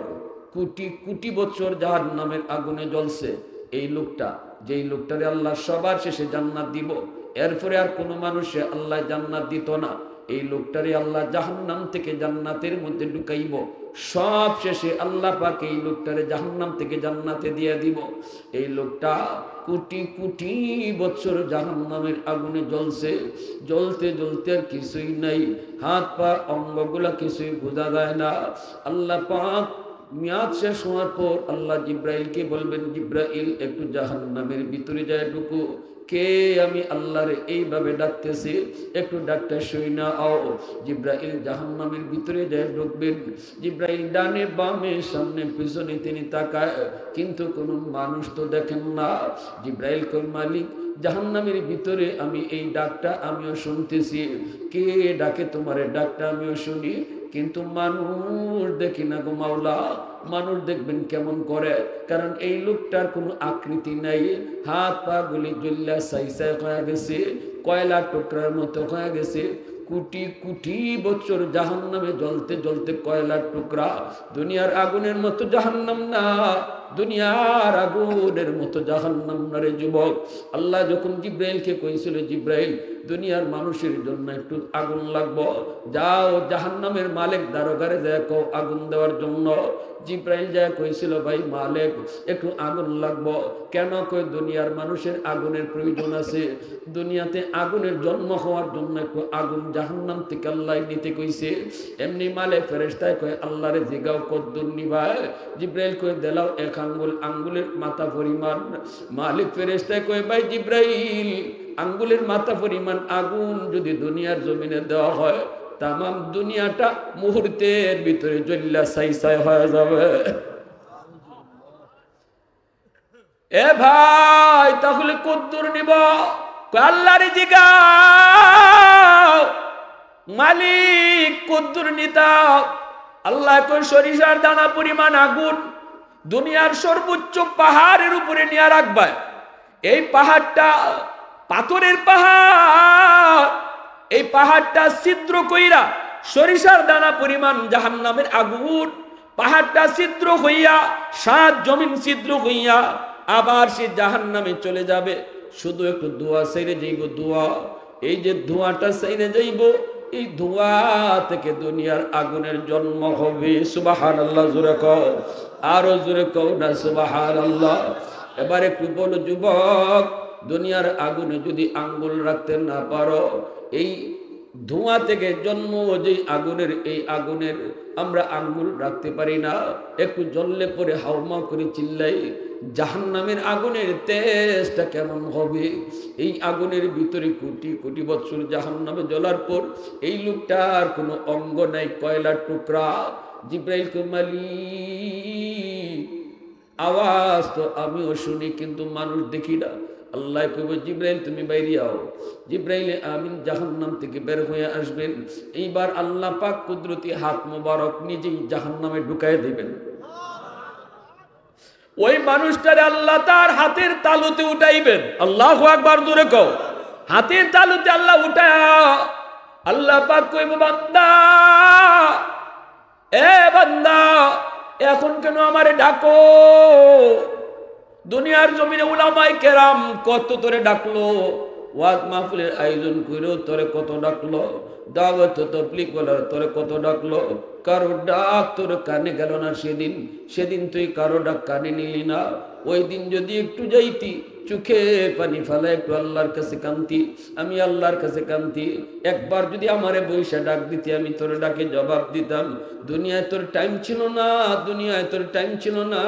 কোটি কোটি বছর জাহান্নামের আগুনে জ্বলছে এই লোকটা, যেই লোকটারে আল্লাহ সবার শেষে জান্নাত দিব, এরপরে আর কোনো মানুষে আল্লাহ জান্নাত দিত না, এই লোকটারে আল্লাহ জাহান্নাম থেকে জান্নাতের মধ্যে ঢুকাইব। সব শেষে আল্লাহ পাক এই লোকটারে জাহান্নাম থেকে জান্নাতে দিয়ে দিব। এই লোকটা কোটি কোটি বছর জাহান্নামের আগুনে জ্বলছে, জ্বলতে জ্বলতে আর কিছুই নাই, হাত পা অঙ্গগুলা কিছুই বোঝা যায় না। আল্লাহ পাক মেয়াদ শেষ হওয়ার পর আল্লাহ জিব্রাইলকে বলবেন, জিব্রাইল একটু জাহান্নামের ভিতরে যায় ঢুকো। কে? আমি আল্লাহরে এইভাবে ডাকতেছি, একটু ডাকতে শুই না আও। জিব্রাইল জাহান্নামের ভিতরে যায় ঢুকবেন। জিব্রাইল ডানে বামে সামনে পিছনে তিনি তাকায়, কিন্তু কোনো মানুষ তো দেখেন না। জিব্রাইল কই মালিক, জাহান্নামের ভিতরে আমি এই ডাকটা আমিও শুনতেছি, কে ডাকে তোমারে? ডাকটা আমিও শুনি, কিন্তু মানুষ দেখি না গো মাওলা। মানুষ দেখবেন কেমন করে? কারণ এই লোকটার কোনো আকৃতি নাই, হাত পা গুলি জ্বল্লা সাইসাই হয়ে গেছে, কয়লা টুকরার মতো হয়ে গেছে। কোটি কোটি বছর জাহান্নামে জ্বলতে জ্বলতে কয়লার টুকরা। দুনিয়ার আগুনের মতো জাহান্নাম না, দুনিয়ার আগুনের মতো জাহান্নাম না রে যুবক। আল্লাহ যখন জিব্রাইলকে কইছিল, জিব্রাইল দুনিয়ার মানুষের জন্য একটু আগুন লাগবো, যাও জাহান্নামের মালিক দারোগারে যায় কও আগুন দেওয়ার জন্য। জিব্রাইল যায় কইছিল, ভাই মালিক একটু আগুন লাগবো। কেন? কই দুনিয়ার মানুষের আগুনের প্রয়োজন আছে, দুনিয়াতে আগুনের জন্ম হওয়ার জন্য একটু আগুন জাহান্নাম থেকে আল্লাহ নিতে কইছে। এমনি মালিক ফেরেশতায় কয় আল্লাহরে জিগাও কদ্দুর নিভায়। জিব্রাইল কই দিলাও 1 আঙ্গুল, আঙ্গুলের মাথা পরিমাণ। মালিক ফেরেশতায় কয় ভাই জিব্রাইল আঙ্গুলের মাথা পরিমাণ আগুন যদি দুনিয়ার জমিনে দেওয়া হয়, তাম দুনিয়াটা মুহূর্তের ভিতরে জ্বল্লা ছাই হয়ে যাবে। এ ভাই তাহলে কদ্দুর নিব? আল্লাহরে জিগাও মালিক কদ্দুর নিতাও। আল্লাহ কই সরিষার দানা পরিমাণ আগুন দুনিয়ার সর্বোচ্চ পাহাড়ের উপরে নিয়ে রাখবা। এই পাহাড়টা পাথরের পাহাড়, এই পাহাড়টা ছিদ্র কইরা সরিষার দানা পরিমাণ জাহান্নামের আগুন, পাহাড়টা ছিদ্র হইয়া 7 জমিন ছিদ্র হইয়া আবার সে জাহান্নামে চলে যাবে। শুধু একটু ধোঁয়া ছেড়ে যাইব, ধোঁয়া। এই যে ধোঁয়াটা ছেড়ে যাইব, এই ধোঁয়া থেকে দুনিয়ার আগুনের জন্ম হবে। সুবহানাল্লাহ জোরে কও, আরো জোরে কও না সুবহানাল্লাহ। এবার একটু বলো যুবক, দুনিয়ার আগুনে যদি আঙ্গুল রাখতে না পারো, এই ধোঁয়া থেকে জন্ম যে আগুনের, এই আগুনের আমরা আঙ্গুল রাখতে পারি না। একটু জ্বললে পরে হাউমা করে চিল্লাই, জাহান্নামের আগুনের তেজটা কেমন হবে? এই আগুনের ভিতরে কোটি কোটি বছর জাহান্নামে জ্বলার পর এই লোকটার কোনো অঙ্গ নাই, কয়লার টুকরা। জিব্রাইল কই মালিক আওয়াজ তো আমিও শুনি, কিন্তু মানুষ দেখি না। আল্লাহ কইব জিব্রাইল তুমি বাইরে আও। জিব্রাইলে আমিন জাহান্নাম থেকে বের হয়ে আসবেন। এইবার আল্লাহ পাক কুদরতি হাত মোবারক নিজেই জাহান্নামে ঢুকায় দিবেন। ওই মানুষটারে আল্লাহ তার হাতের তালুতে উঠাইবেন। আল্লাহু আকবার জোরে কও। হাতের তালুতে আল্লাহ উঠায় আল্লাহ পাক কইব বান্দা, এ বান্দা এখন কেন আমারে ডাকো? দুনিয়ার জমিনে উলামায়ে কেরাম কত তোরে ডাকলো, ওয়াজ মাহফিলের আয়োজন কইরো তোরে কত ডাকলো, দাওয়াত তাবলীগ বলার তোরে কত ডাকলো, কারো ডাক তোর কানে গেল না। সেদিন তুই কারো ডাক কানে নিলি না। ওই দিন যদি একটু যাইতি, চোখে পানি ফেলা একটু আল্লাহর কাছে কান্তি, আমি আল্লাহর কাছে কান্তি। একবার যদি আমারে বইসা ডাক দিতি, আমি তোর ডাকে জবাব দিতাম। দুনিয়ায় তোর টাইম ছিল না, দুনিয়ায় তোর টাইম ছিল না।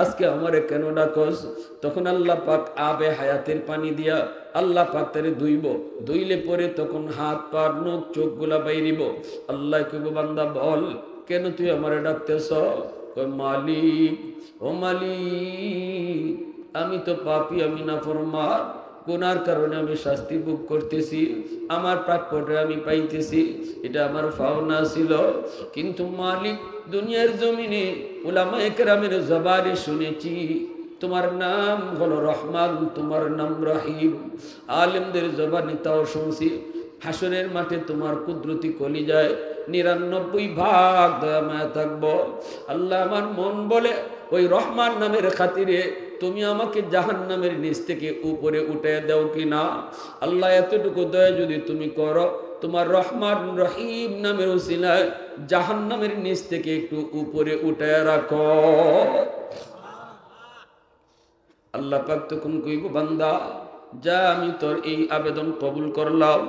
আজকে আমারে কেন ডাকস? তখন আল্লাহ পাক আবে হায়াতের পানি দিয়া আল্লাহ পাক তারে ধুইব, ধুইলে পরে তখন হাত পা নখ চোখগুলা বাইরিব। আল্লাহ কইব বান্দা বল কেন তুই আমারে ডাকতেছ? কয় মালিক, ও মালিক আমি তো পাপী, আমি নাফরমান, গুনার কারণে আমি শাস্তি ভোগ করতেছি, আমার প্রাপ্যটা আমি পাইতেছি, এটা আমার পাওনা ছিল। কিন্তু মালিক দুনিয়ার জমিনে উলামায়ে কেরামের জবানে শুনেছি তোমার নাম হলো রহমান, তোমার নাম রহিম। আলেমদের জবানে তাও শুনছি। হাসরের মাঠে তোমার কুদরতি কলিজায় ৯৯ ভাগ দয়া মায়া থাকবো। আল্লাহ আমার মন বলে ওই রহমান নামের খাতিরে তুমি আমাকে জাহান্নামের নিচ থেকে উপরে উঠে দাও কিনা। আল্লাহ এতটুকু দয়া যদি তুমি করো, তোমার রহমান রহিম নামের উসিলায় জাহান্নামের নিচ থেকে একটু উপরে উঠে রাখো। আল্লাহ পাক তখন কইব বান্দা যা আমি তোর এই আবেদন কবুল করলাম,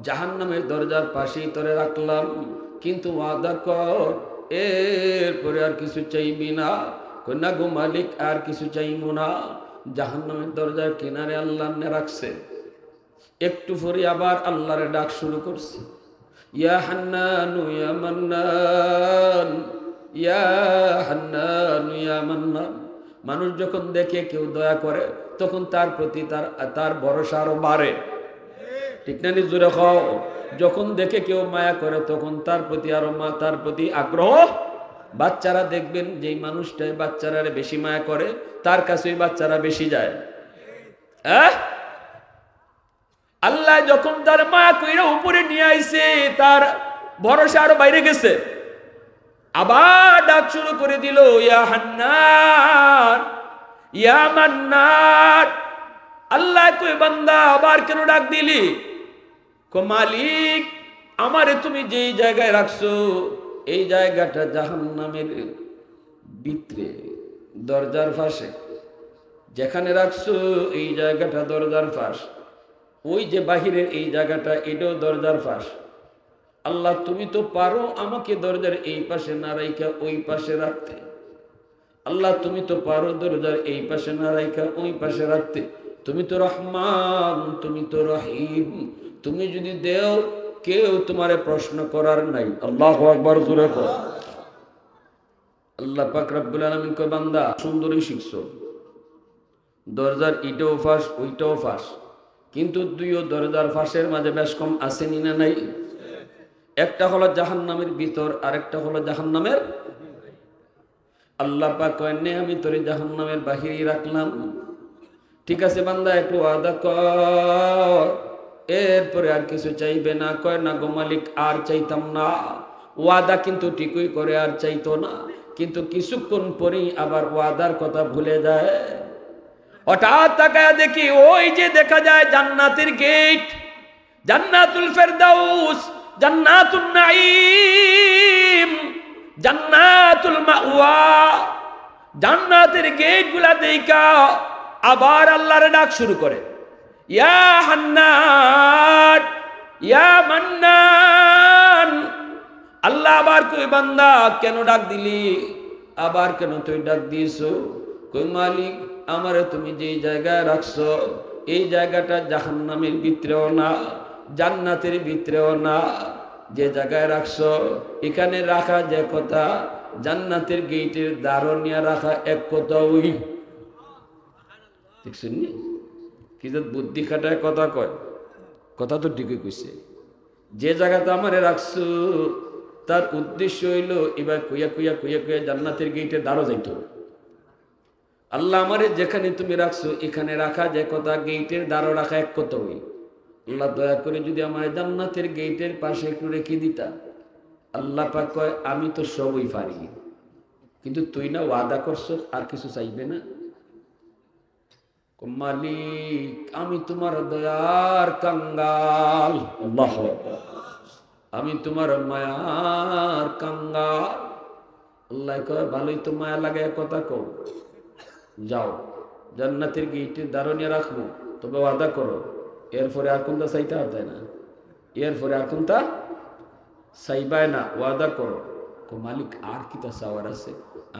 জাহান্নামের দরজার পাশেই তোরে রাখলাম, কিন্তু ওয়াদা কর এরপরে আর কিছু চাইবি না। কই না গো মালিক আর কিছু চাইবো না। জাহান্নামের দরজার কিনারে আল্লাহ নে রাখছে। একটু পরে আবার আল্লাহরে ডাক শুরু করছে, ইয়া হান্নানু ইয়া মান্নান, ইয়া হান্নানু ইয়া মান্নান। মানুষ যখন দেখে কেউ দয়া করে তখন তার প্রতি তার ভরসা আরো বাড়ে, ঠিক না? নিজুরে খাও। যখন দেখে কেউ মায়া করে তখন তার প্রতি আরো তার প্রতি আগ্রহ। বাচ্চারা দেখবেন যেই মানুষটাই বাচ্চারা বেশি মায়া করে তার কাছে ওই বাচ্চারা বেশি যায়। আল্লাহ যখন তার মায়া কইরা উপরে নিয়ে আইছে তার ভরসা আরো বাইরে গেছে। আবার ডাক শুরু করে দিল, ইয়া হান্নান ইয়া মান্নান। আল্লাহ কই বান্দা আবার কেন ডাক দিলি? কো মালিক আমারে তুমি যেই জায়গায় রাখছো এই জায়গাটা জাহান্নামের ভিতরে দরজার পাশে, যেখানে রাখছো এই জায়গাটা দরজার পাশ, ওই যে বাহিরের এই জায়গাটা এটাও দরজার পাশ। আল্লাহ তুমি তো পারো আমাকে দরজার এই পাশে না রাইখা ওই পাশে রাখতে। আল্লাহ তুমি তো পারো দরজার এই পাশে না রাইখা ওই পাশে রাখতে। তুমি তো রহমান, তুমি তো রহিম, তুমি যদি দেও কেউ তোমারে প্রশ্ন করার নাই। আল্লাহু আকবার জোরে কর। আল্লাহ পাক রব্বুল আলামিন কয় বান্দা সুন্দরই শিখছো, দরজার ইটাও ফাঁস ওইটাও ফাঁস, কিন্তু দুইও দরজার ফাঁসের মাঝে বেশ কম আসেনি না নাই? একটা হলো জাহান্নামের ভিতর, আরেকটা হলো জাহান্নামের। আল্লাহ পাক কয় নে আমি তোরে জাহান্নামের বাহিরেই রাখলাম। ঠিক আছে বান্দা একটু ওয়াদা কর এরপরে আর কিছু চাইবে না। কয় না গো মালিক আর চাইতাম না। ওয়াদা কিন্তু ঠিকই করে আর চাইতো না, কিন্তু কিছুক্ষণ পরেই আবার ওয়াদার কথা ভুলে যায়। হঠাৎ তাকায় দেখি ওই যে দেখা যায় জান্নাতের গেট, জান্নাতুল ফেরদাউস, জান্নাতুন নাঈম, জান্নাতুল মাওয়া। জান্নাতের গেট গুলা দেখা আবার আল্লাহর ডাক শুরু করে, ইয়া হান্নান ইয়া মান্নান। আল্লাহ আবার কই বান্দা কেন ডাক দিলি? আবার কেন তুই ডাক দিয়েছো? কই মালিক আমারে তুমি যেই জায়গায় রাখছো এই জায়গাটা জাহান্নামের ভিতরেও না জান্নাতের ভিতরেও না। যে জায়গায় রাখছো এখানে রাখা যে কথা, জান্নাতের গেটের দ্বারও নিয়ে রাখা এক কথা। ওই দেখছেন কি যে বুদ্ধি খাটায় কথা কয়, কথা তো ঠিকই কইছে। যে জায়গাতে আমারে রাখছো তার উদ্দেশ্য হইল এবার কুইয়া কুইয়া কুইয়া কুইয়া জান্নাতের গেটের দ্বারও যাইতো। আল্লাহ আমারে যেখানে তুমি রাখছো এখানে রাখা যে কথা, গেটের দ্বারও রাখা এক কথা। ওই আল্লাহ দয়া করে যদি আমার জান্নাতের গেটের পাশে একটু রেখে দিতা। আল্লাহ পাক কয় আমি তো সবই পারি, কিন্তু তুই না ওয়াদা করছো আর কিছু চাইবে না। মালিক আমি তোমার দয়ার কাঙ্গাল, আল্লাহ আমি তোমার মায়ার কাঙ্গাল। আল্লাহ কয় ভালোই তো মায়া লাগে কথা কও, যাও জান্নাতের গেটের দ্বারও নিয়ে রাখবো, তবে ওয়াদা করো এরপরে আর কোনটা চাইতে হবে না, এরপরে আর কোনটা চাইবায় না, ওয়াদা করো। মালিক আর কি তা চাওয়ার আছে?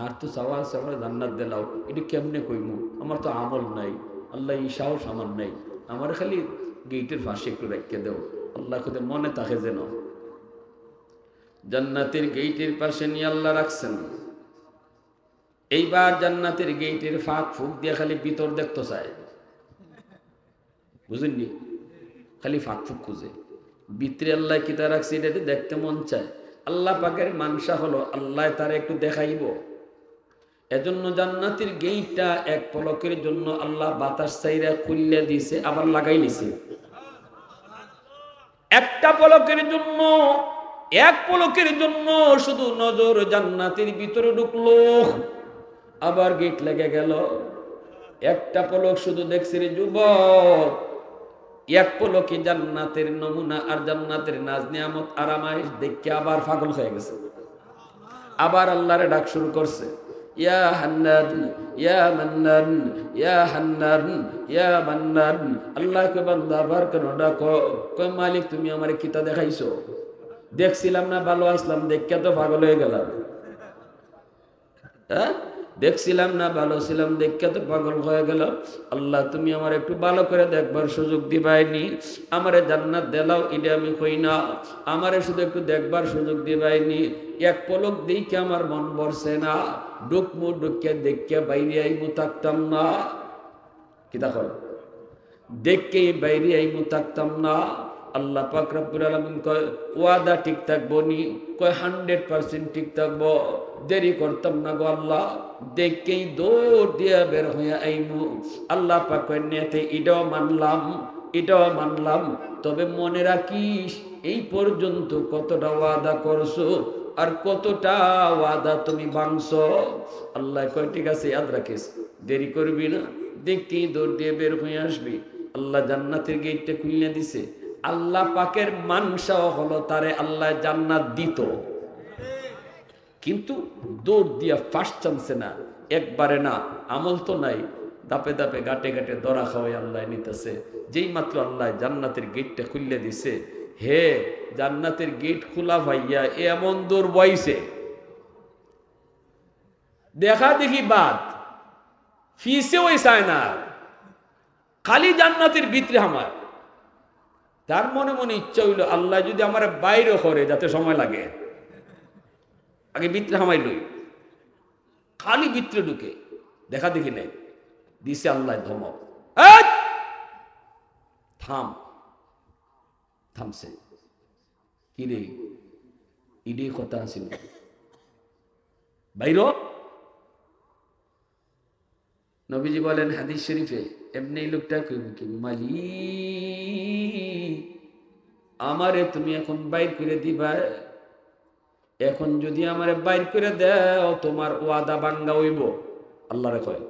আর তো চাওয়া আছে আমার জান্নাত দিলাও, এটা কেমনে কইমু, আমার তো আমল নাই, আল্লাহ এই সাহস আমার নাই, আমার খালি গেটের পাশে একটু রেখে দেও। আল্লাহ কোথায় মনে থাকে যেন জান্নাতের গেটের পাশে নিয়ে আল্লাহ রাখছেন। এইবার জান্নাতের গেটের ফাঁক ফুক দিয়ে খালি ভিতর দেখতে চায়, বুঝেননি, খালি ফাঁক ফুক খুঁজে ভিতরে আল্লাহ কিতা রাখছে এটা দেখতে মন চায়। আল্লাহ পাকের মানসা হলো আল্লাহ তারা একটু দেখাইব, এজন্য জান্নাতের গেটটা এক পলকের জন্য আল্লাহ বাতাস চাইরা খুললে দিছে, আবার লাগাই নিছে। একটা পলকের জন্য, এক পলকের জন্য শুধু নজর জান্নাতের ভিতরে ঢুকলো, আবার গেট লেগে গেল। একটা পলক শুধু দেখছে রে যুবক, এক পলকে জান্নাতের নমুনা আর জান্নাতের নাজ নিয়ামত আরামাইশ দেখে আবার পাগল হয়ে গেছে। আবার আল্লাহরে ডাক শুরু করছে, ইয়া হান্নান ইয়া মান্নান ইয়া হান্নান ইয়া মান্নান। আল্লাহকে বান্দা আবার কেন ডাকো? কই মালিক তুমি আমারে কিতা দেখাইছো? দেখছিলাম না ভালো আসলাম, দেখে তো পাগল হয়ে গেলাম। হ্যাঁ, দেখছিলাম না ভালো ছিলাম, দেখে তো পাগল হয়ে গেল। আল্লাহ তুমি আমার একটু ভালো করে দেখবার সুযোগ দিবাইনি, আমারে জান্নাত দেলাও এটা আমি কই না, আমারে শুধু একটু দেখবার সুযোগ দিবাইনি। এক পলক দেখে আমার মন ভরছে না, ডুকমু ডুকে দেখে বাইরে আইমু থাকতাম না। কি দেখো, দেখে বাইরে আইমু থাকতাম না। আল্লাহ পাক রব্বুল আলামিন কয় ওয়াদা ঠিক থাকবো নি? কয় 100% ঠিক থাকবো, দেরি করতাম না গো আল্লাহ, দেখেই দৌড় দিয়া বের হইয়া আইমু। আল্লাহ পাক কয় নেতে এটাও মানলাম, এটাও মানলাম, তবে মনে রাখিস এই পর্যন্ত কতটা ওয়াদা করছো আর কতটা ওয়াদা তুমি ভাঙছো। আল্লাহ কয় ঠিক আছে ইয়াদ রাখিস, দেরি করবি না, দেখেই দৌড় দিয়ে বের হয়ে আসবি। আল্লাহ জান্নাতের গেটটা খুলে দিছে। আল্লাহ পাকের মানসাও হলো তারে আল্লাহ জান্নাত দিত, কিন্তু দৌড় দিয়া ফার্স্ট চান্সে না, একবারে না, আমল তো নাই, দাপে দাপে গাটে গাটে দরা খাওয়াই আল্লাহ নিতেছে। যেই মাত্র আল্লাহ জান্নাতের গেটটা খুলে দিছে, হে জান্নাতের গেট খোলা ভাইয়া এমন দৌড় বইছে, দেখা দেখি বাদ ফিসে ওই চায় না, খালি জান্নাতের ভিতরে আমার। তার মনে মনে ইচ্ছা হইল আল্লাহ যদি আমার বাইরে করে যাতে সময় লাগে, আগে ভিতরে হামাই লই, খালি ভিতরে ঢুকে দেখা দেখি নাই, দিছে আল্লাহ ধমক, থাম। থামছে, কি রে ইডি কথা আছিল বাইর। নবীজি বলেন হাদিস শরীফে, এমনি লোকটা কইব কি, মালিক আমারে তুমি এখন বাইর করে দিবা, এখন যদি আমারে বাইর করে দাও তোমার ওয়াদা ভাঙ্গা হইব। আল্লাহরে কয়,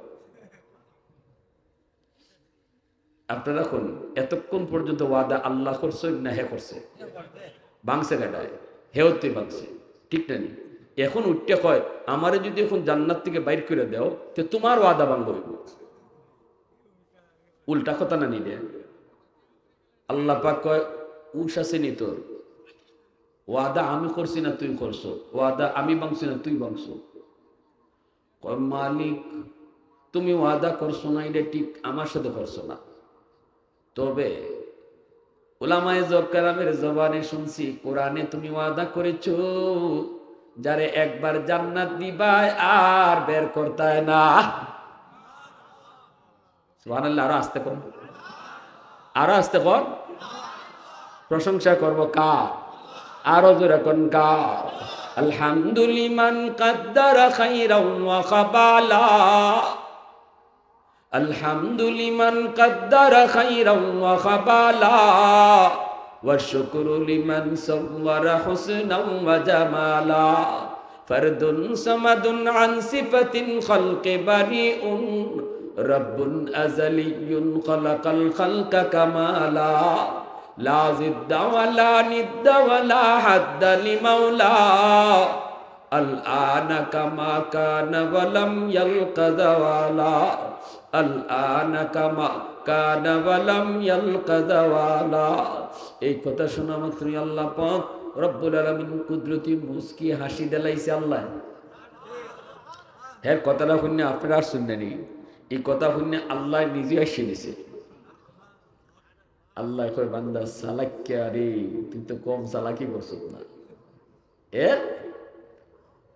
আপনারা কোন এতক্ষণ পর্যন্ত ওয়াদা আল্লাহ করছে না হে করছে? ভাঙছে গাডায়, হেও তুই ভাঙছে, ঠিক না? এখন উঠতে কয় আমারে যদি এখন জান্নাত থেকে বাইর করে দাও তো তোমার ওয়াদা ভাঙ্গা হইব। উল্টা কথা না নিলে আল্লাহ পাক কয় উস আসেনি তোর, ওয়াদা আমি করছি না তুই করছো, ওয়াদা আমি ভাঙছি না তুই ভাঙছো। কয় মালিক তুমি ওয়াদা করছো না, এটা ঠিক আমার সাথে করছো না, তবে উলামায়ে কেরামের জবানে শুনছি কোরআনে তুমি ওয়াদা করেছো যারে একবার জান্নাত দিবা আর বের করতায় না। সুবহানাল্লাহ, আরো আস্তে কর, আরো আস্তে কর, প্রশংসা করব কার? আরো জোরে কোন কার? আলহামদুলিমান কাদ্দারা খাইরান ওয়া খাবালা, আলহামদুলিমান কাদ্দারা খাইরান ওয়া খাবালা, ওয়া শুকরু লিমান সাওয়ারা হুসনান ওয়া জামালা, ফারদুন সামাদুন আন সিফাতিন খালকি বারিউন, রব্বুন আযালিয়্যুন খালাকাল খালকা কামালা, লা জিদ্দা ওয়ালা নিদ্দা ওয়ালা হাদ্দা লিমাওলা, আল আনা কামা কানা ওয়ালাম ইয়ালকা যাওয়ালা, আল আনা কামা কানা ওয়ালাম ইয়ালকা যাওয়ালা। এই কথা শোনা মাত্রই আল্লাহ পাক রব্বুল আলামিন কুদরতি মুস্কি হাসি দিলাইছে। আল্লাহ হ্যাঁ কথাটা শুনে আপনারা আর শুনলেনি, এই কথা শুনে আল্লাহ নিজে এসে দিছে। আল্লাহ কয় বান্দা চালাক্যা রে, তুই তো কম চালাকি করছিস না। এর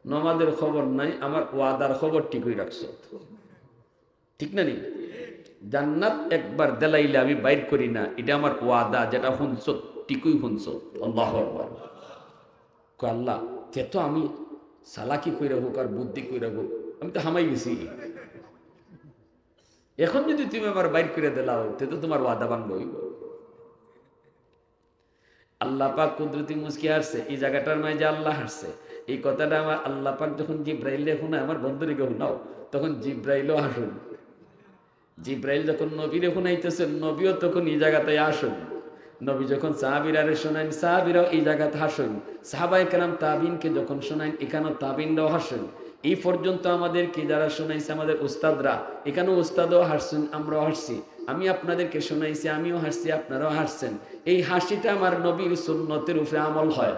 নমাজের খবর নাই, আমার ওয়াদার খবর ঠিকই রাখছ, ঠিক না নি? জান্নাত একবার দেলাইলে আমি বাইর করি না, এটা আমার ওয়াদা, যেটা শুনছ ঠিকই শুনছ। আল্লাহু আকবার। কয় আল্লাহ তে তো আমি চালাকি কইরা হোক আর বুদ্ধি কইরা হোক আমি তো হামাই গেছি, এখন যদি তুমি আমার বাইর করে দিলাও তে তো তোমার ওয়াদা ভাঙবো হইব। আল্লাহ পাক কুদরতি মুস্কি হাসছে, এই জায়গাটার মাঝে আল্লাহ হাসছে। এই কথাটা আমার আল্লাহ পাক যখন জিব্রাইলে শোনায়, আমার বন্ধুরিকে শোনাও, তখন জিব্রাইলও হাসুন। জিব্রাইল যখন নবীরে শুনাইতেছেন, নবীও তখন এই জায়গাতে আসুন। নবী যখন সাহাবীরারে শোনান, সাহাবীরাও এই জায়গাতে হাসুন। সাহাবায়ে কেরাম তাবিনকে যখন শোনান, এখানেও তাবিনরাও হাসুন। এই পর্যন্ত আমাদেরকে যারা শোনাইছে আমাদের উস্তাদরা, এখানেও উস্তাদও হাসছেন, আমরাও হাসছি। আমি আপনাদেরকে শোনাইছি, আমিও হাসছি, আপনারাও হাসছেন। এই হাসিটা আমার নবীর সুন্নতের উপরে আমল হয়।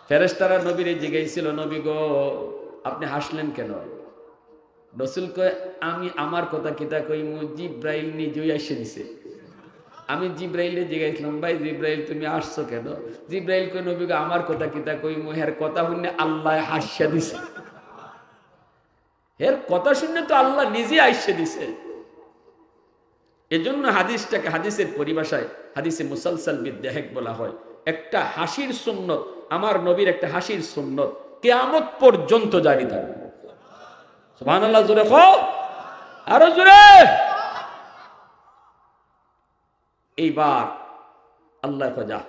ফেরেশতারা নবীরে জিজ্ঞাসিল, নবী গো আপনি হাসলেন কেন? রাসূল কয় আমি আমার কথা কিতা কইমু, জিব্রাইল নিজেই এসে দিছে। আমি জিব্রাইলে জিজ্ঞাসলাম, ভাই জিব্রাইল তুমি আসছো কেন? জিব্রাইল কয় নবী গো আমার কথা কিতা কইমু, হের কথা শুনে আল্লাহ হাসিয়া দিছে। হের কথা শুনে তো আল্লাহ নিজে আইসে দিছে। এজন্য হাদিসটাকে হাদিসের পরিভাষায় হাদিসে মুসালসাল বিদ্যাহেক বলা হয়। একটা হাসির সুন্নত, আমার নবীর একটা হাসির সুন্নত কিয়ামত পর্যন্ত জারি থাকবে। সুবহানাল্লাহ, জোরে কও, আরো জোরে। এইবার আল্লাহ কয় যা,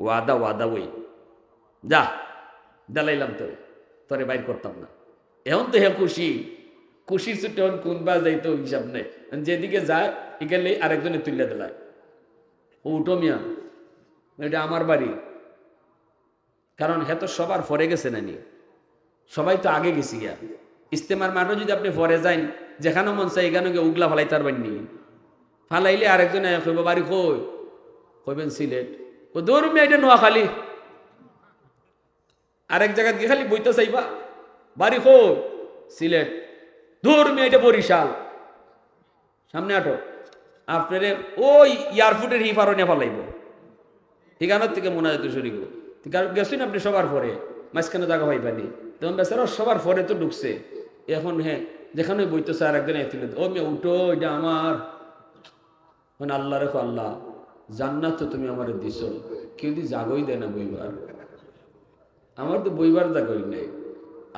ওয়াদা ওয়াদা ওই যা, দালাইলাম তোরে, তোরে বাইর করতাম না। এখন তো হে খুশি, খুশির ছুটে এখন কোন বা যাইতো হিসাব নেই, যেদিকে যায় এখানে আরেকজনে তুলে দিলায়, ও উঠো মিয়া, এটা আমার বাড়ি। কারণ হে তো সবার ফরে গেছে নানি, সবাই তো আগে গেছি গিয়া। ইস্তেমার মাঠে যদি আপনি ফরে যান, যেখানে মন চাই এখানে গিয়ে উগলা ফালাই তার বাড়ি, ফালাইলে আরেকজনে কইব বাড়ি কই, কইবেন সিলেট, ও দৌড় মিয়া এটা নোয়াখালী। আরেক জায়গা গিয়ে খালি বইতে চাইবা, বাড়ি কই, সিলেট, দৌড় মিয়া এটা বরিশাল। সামনে আটো, আপনারে ওই এয়ারপোর্টের হিফারো নিয়ে ফালাইব, ঠিকানার থেকে মনে হয় তো শরীর গেছেন আপনি সবার পরে, মাঝখানে জায়গা পাইবানি, তখন বেচারা সবার পরে তো ঢুকছে। এখন হ্যাঁ যেখানে বইতেছে আর একদিন তুলে, ও মেয়ে উঠো এটা আমার। মানে আল্লাহ রেখো, আল্লাহ জান্নাত তো তুমি আমার দিছ, কেউ যদি জাগই দেয় না বইবার, আমার তো বইবার জাগই নেই।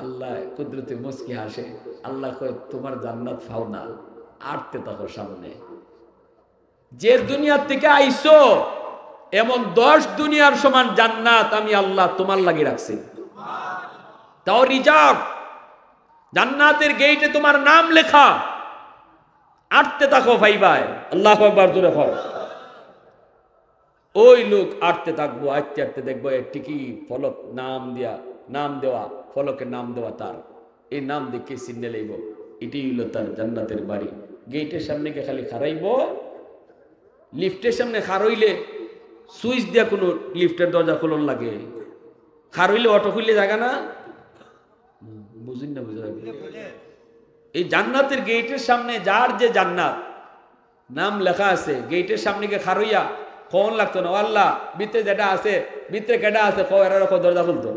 আল্লাহ কুদরতে মুস্কি হাসে, আল্লাহ কয় তোমার জান্নাত পাও না, আটতে থাকো সামনে। যে দুনিয়ার থেকে আইসো এমন 10 দুনিয়ার সমান জান্নাত আমি আল্লাহ তোমার লাগি রাখছি, তাও রিজার্ভ। জান্নাতের গেইটে তোমার নাম লেখা, আটতে থাকো ভাই ভাই। আল্লাহু আকবার, জোরে বল। ওই লোক আটতে থাকবো, আটতে আটতে দেখবো এর টিকিট ফলক নাম দিয়া, নাম দেওয়া ফলকে নাম দেওয়া, তার এই নাম দেখে চিনে লইব, এটি হইল তার জান্নাতের বাড়ি। গেইটের সামনে কে খালি খারাইব, লিফটের সামনে খারইলে সুইচ দিয়া কোনো লিফটের দরজা খোলন লাগে, খারইলে অটো খুললে জায়গা না, বুঝিন না, বুঝা এই জান্নাতের গেটের সামনে যার যে জান্নাত নাম লেখা আছে, গেটের সামনে গিয়ে খারইয়া ফোন লাগতো না, আল্লাহ ভিতরে যেটা আছে, ভিতরে কেটা আছে, দরজা খুলতো,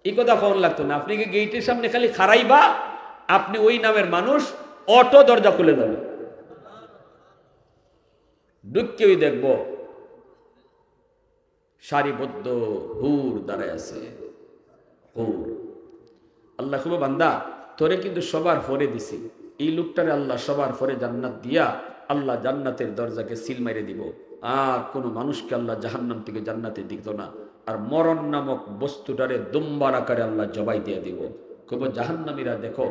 এই কথা ফোন লাগতো না। আপনি গেটের সামনে খালি খারাইবা, আপনি ওই নামের মানুষ, অটো দরজা খুলে দেবে। ঢুককেই দেখবো সারিবদ্ধ হুর দাঁড়ায় আছে, হুর। আল্লাহ খুব বান্দা তোরে কিন্তু সবার ফরে দিছি, এই লোকটারে আল্লাহ সবার ফরে জান্নাত দিয়া আল্লাহ জান্নাতের দরজাকে সিল মাইরে দিব, আর কোনো মানুষকে আল্লাহ জাহান্নাম থেকে জান্নাতে দিত না। আর মরণ নামক বস্তুটারে দুম্বার আকারে আল্লাহ জবাই দিয়ে দিব। কব জাহান্নামীরা দেখো,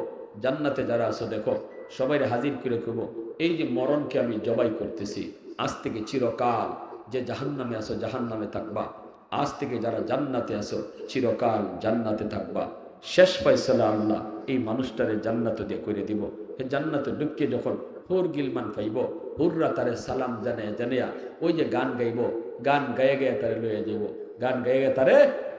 জান্নাতে যারা আছো দেখো, সবাইরে হাজির করে কব এই যে মরণকে আমি জবাই করতেছি, আজ থেকে চিরকাল যে জাহান্নামে আছো জাহান্নামে থাকবা, আজ থেকে যারা জান্নাতে আছো চিরকাল জান্নাতে থাকবা। শেষ ফয়সালা আল্লাহ এই মানুষটারে জান্নাত দিয়ে করে দিব। এই জান্নাতে ঢুকে যখন হুর গিলমান পাইব, হুররা তারে সালাম জানাইয়া জানাইয়া ওই যে গান গাইব, গান গায়ে গায়ে তারে লইয়া যাইব, গান গায়ে গায়ে তারে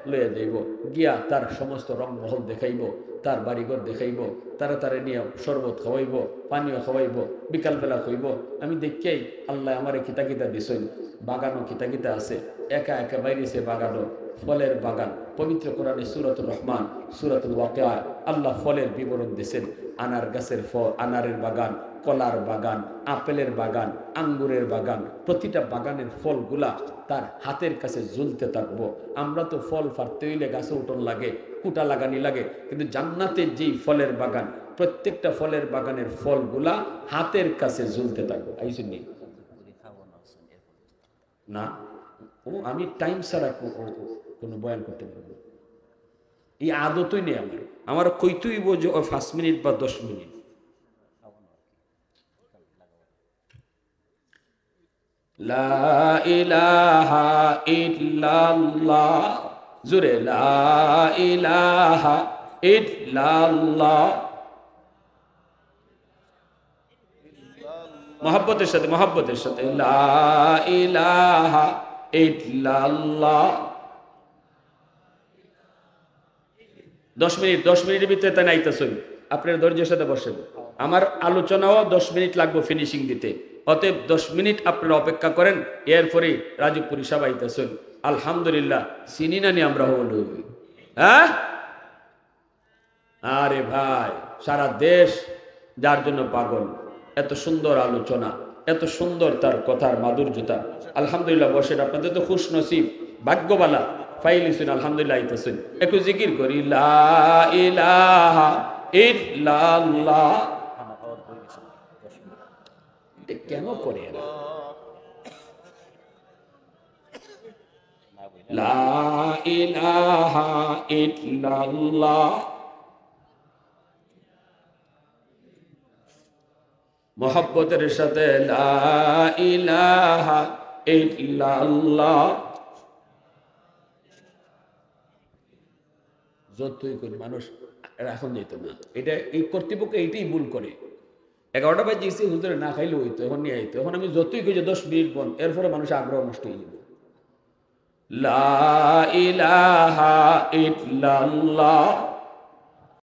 লইয়া যাইব, গিয়া তার সমস্ত রংমহল দেখাইব, তার বাড়িঘর দেখাইব, তাড়াতাড়ি নিয়ে শরবত খাওয়াইব, পানীয় খাওয়াইব, বিকালবেলা খাইব। আমি দেখেই আল্লাহ আমারে কিতা কিতা দিছেন, বাগানও কিতা কিতা আছে, একা একা বাইরেছে বাগানও, ফলের বাগান। পবিত্র কোরআনে সূরাতুর রহমান, সূরাতুল ওয়াকিয়া আল্লাহ ফলের বিবরণ দিয়েছেন। আনার গাছের ফল, আনারের বাগান, কলার বাগান, আপেলের বাগান, আঙ্গুরের বাগান, প্রতিটা বাগানের ফলগুলা তার হাতের কাছে ঝুলতে থাকবো। আমরা তো ফল ফাড়তে হইলে গাছে উঠন লাগে, কুটা লাগানি লাগে, কিন্তু জান্নাতের যেই ফলের বাগান, প্রত্যেকটা ফলের বাগানের ফলগুলা হাতের কাছে ঝুলতে থাকবো। আইসুন নি না, ও আমি টাইম ছাড়া কোনো বয়ান করতে পারবো, এই আদতই নেই আমার। আমার কইতেই বোঝো 5 মিনিট বা 10 মিনিট। লা ইলাহা ইল্লাল্লাহ, জোরে লা ইলাহা ইল্লাল্লাহ। মহব্বতের সাথে, মহব্বতের সাথে লা ইলাহা ইল্লাল্লাহ। 10 মিনিট, 10 মিনিটের ভিতরে তাই নাইতেছেন, আপনার ধৈর্যের সাথে বসেন। আমার আলোচনাও 10 মিনিট লাগবে ফিনিশিং দিতে, অতএব 10 মিনিট আপনারা অপেক্ষা করেন। এরপরে রাজপুরি সাহেব আইতেছেন। আলহামদুলিল্লাহ, চিনি না নি আমরা হল, হ্যাঁ? আরে ভাই, সারা দেশ যার জন্য পাগল, এত সুন্দর আলোচনা, এত সুন্দর তার কথার মাধুর্যতা। আলহামদুলিল্লাহ, বসেন। আপনাদের তো খুশ নসিব, ভাগ্যবালা ফাইলিসুন। আলহামদুলিল্লাহ আইতেছেন, একটু জিকির করি লা ইলাহা ইল্লাল্লাহ। কেন করে এরা? লা ইলাহা ইল্লাল্লাহ। মোহাব্বতের সাথে লা ইলাহা ইল্লাল্লাহ। যতই করি মানুষ এখন যেত না, এটা এই কর্তৃপক্ষ এইটাই ভুল করে। 11টা বাজে হুজুরে না খাইলে হইতো, এখন নিয়ে আইতো। এখন আমি যতই কই যে 10 মিনিট বন, এরপরে মানুষ আগ্রহ নষ্ট হয়ে যাবে। লা ইলাহা ইল্লাল্লাহ।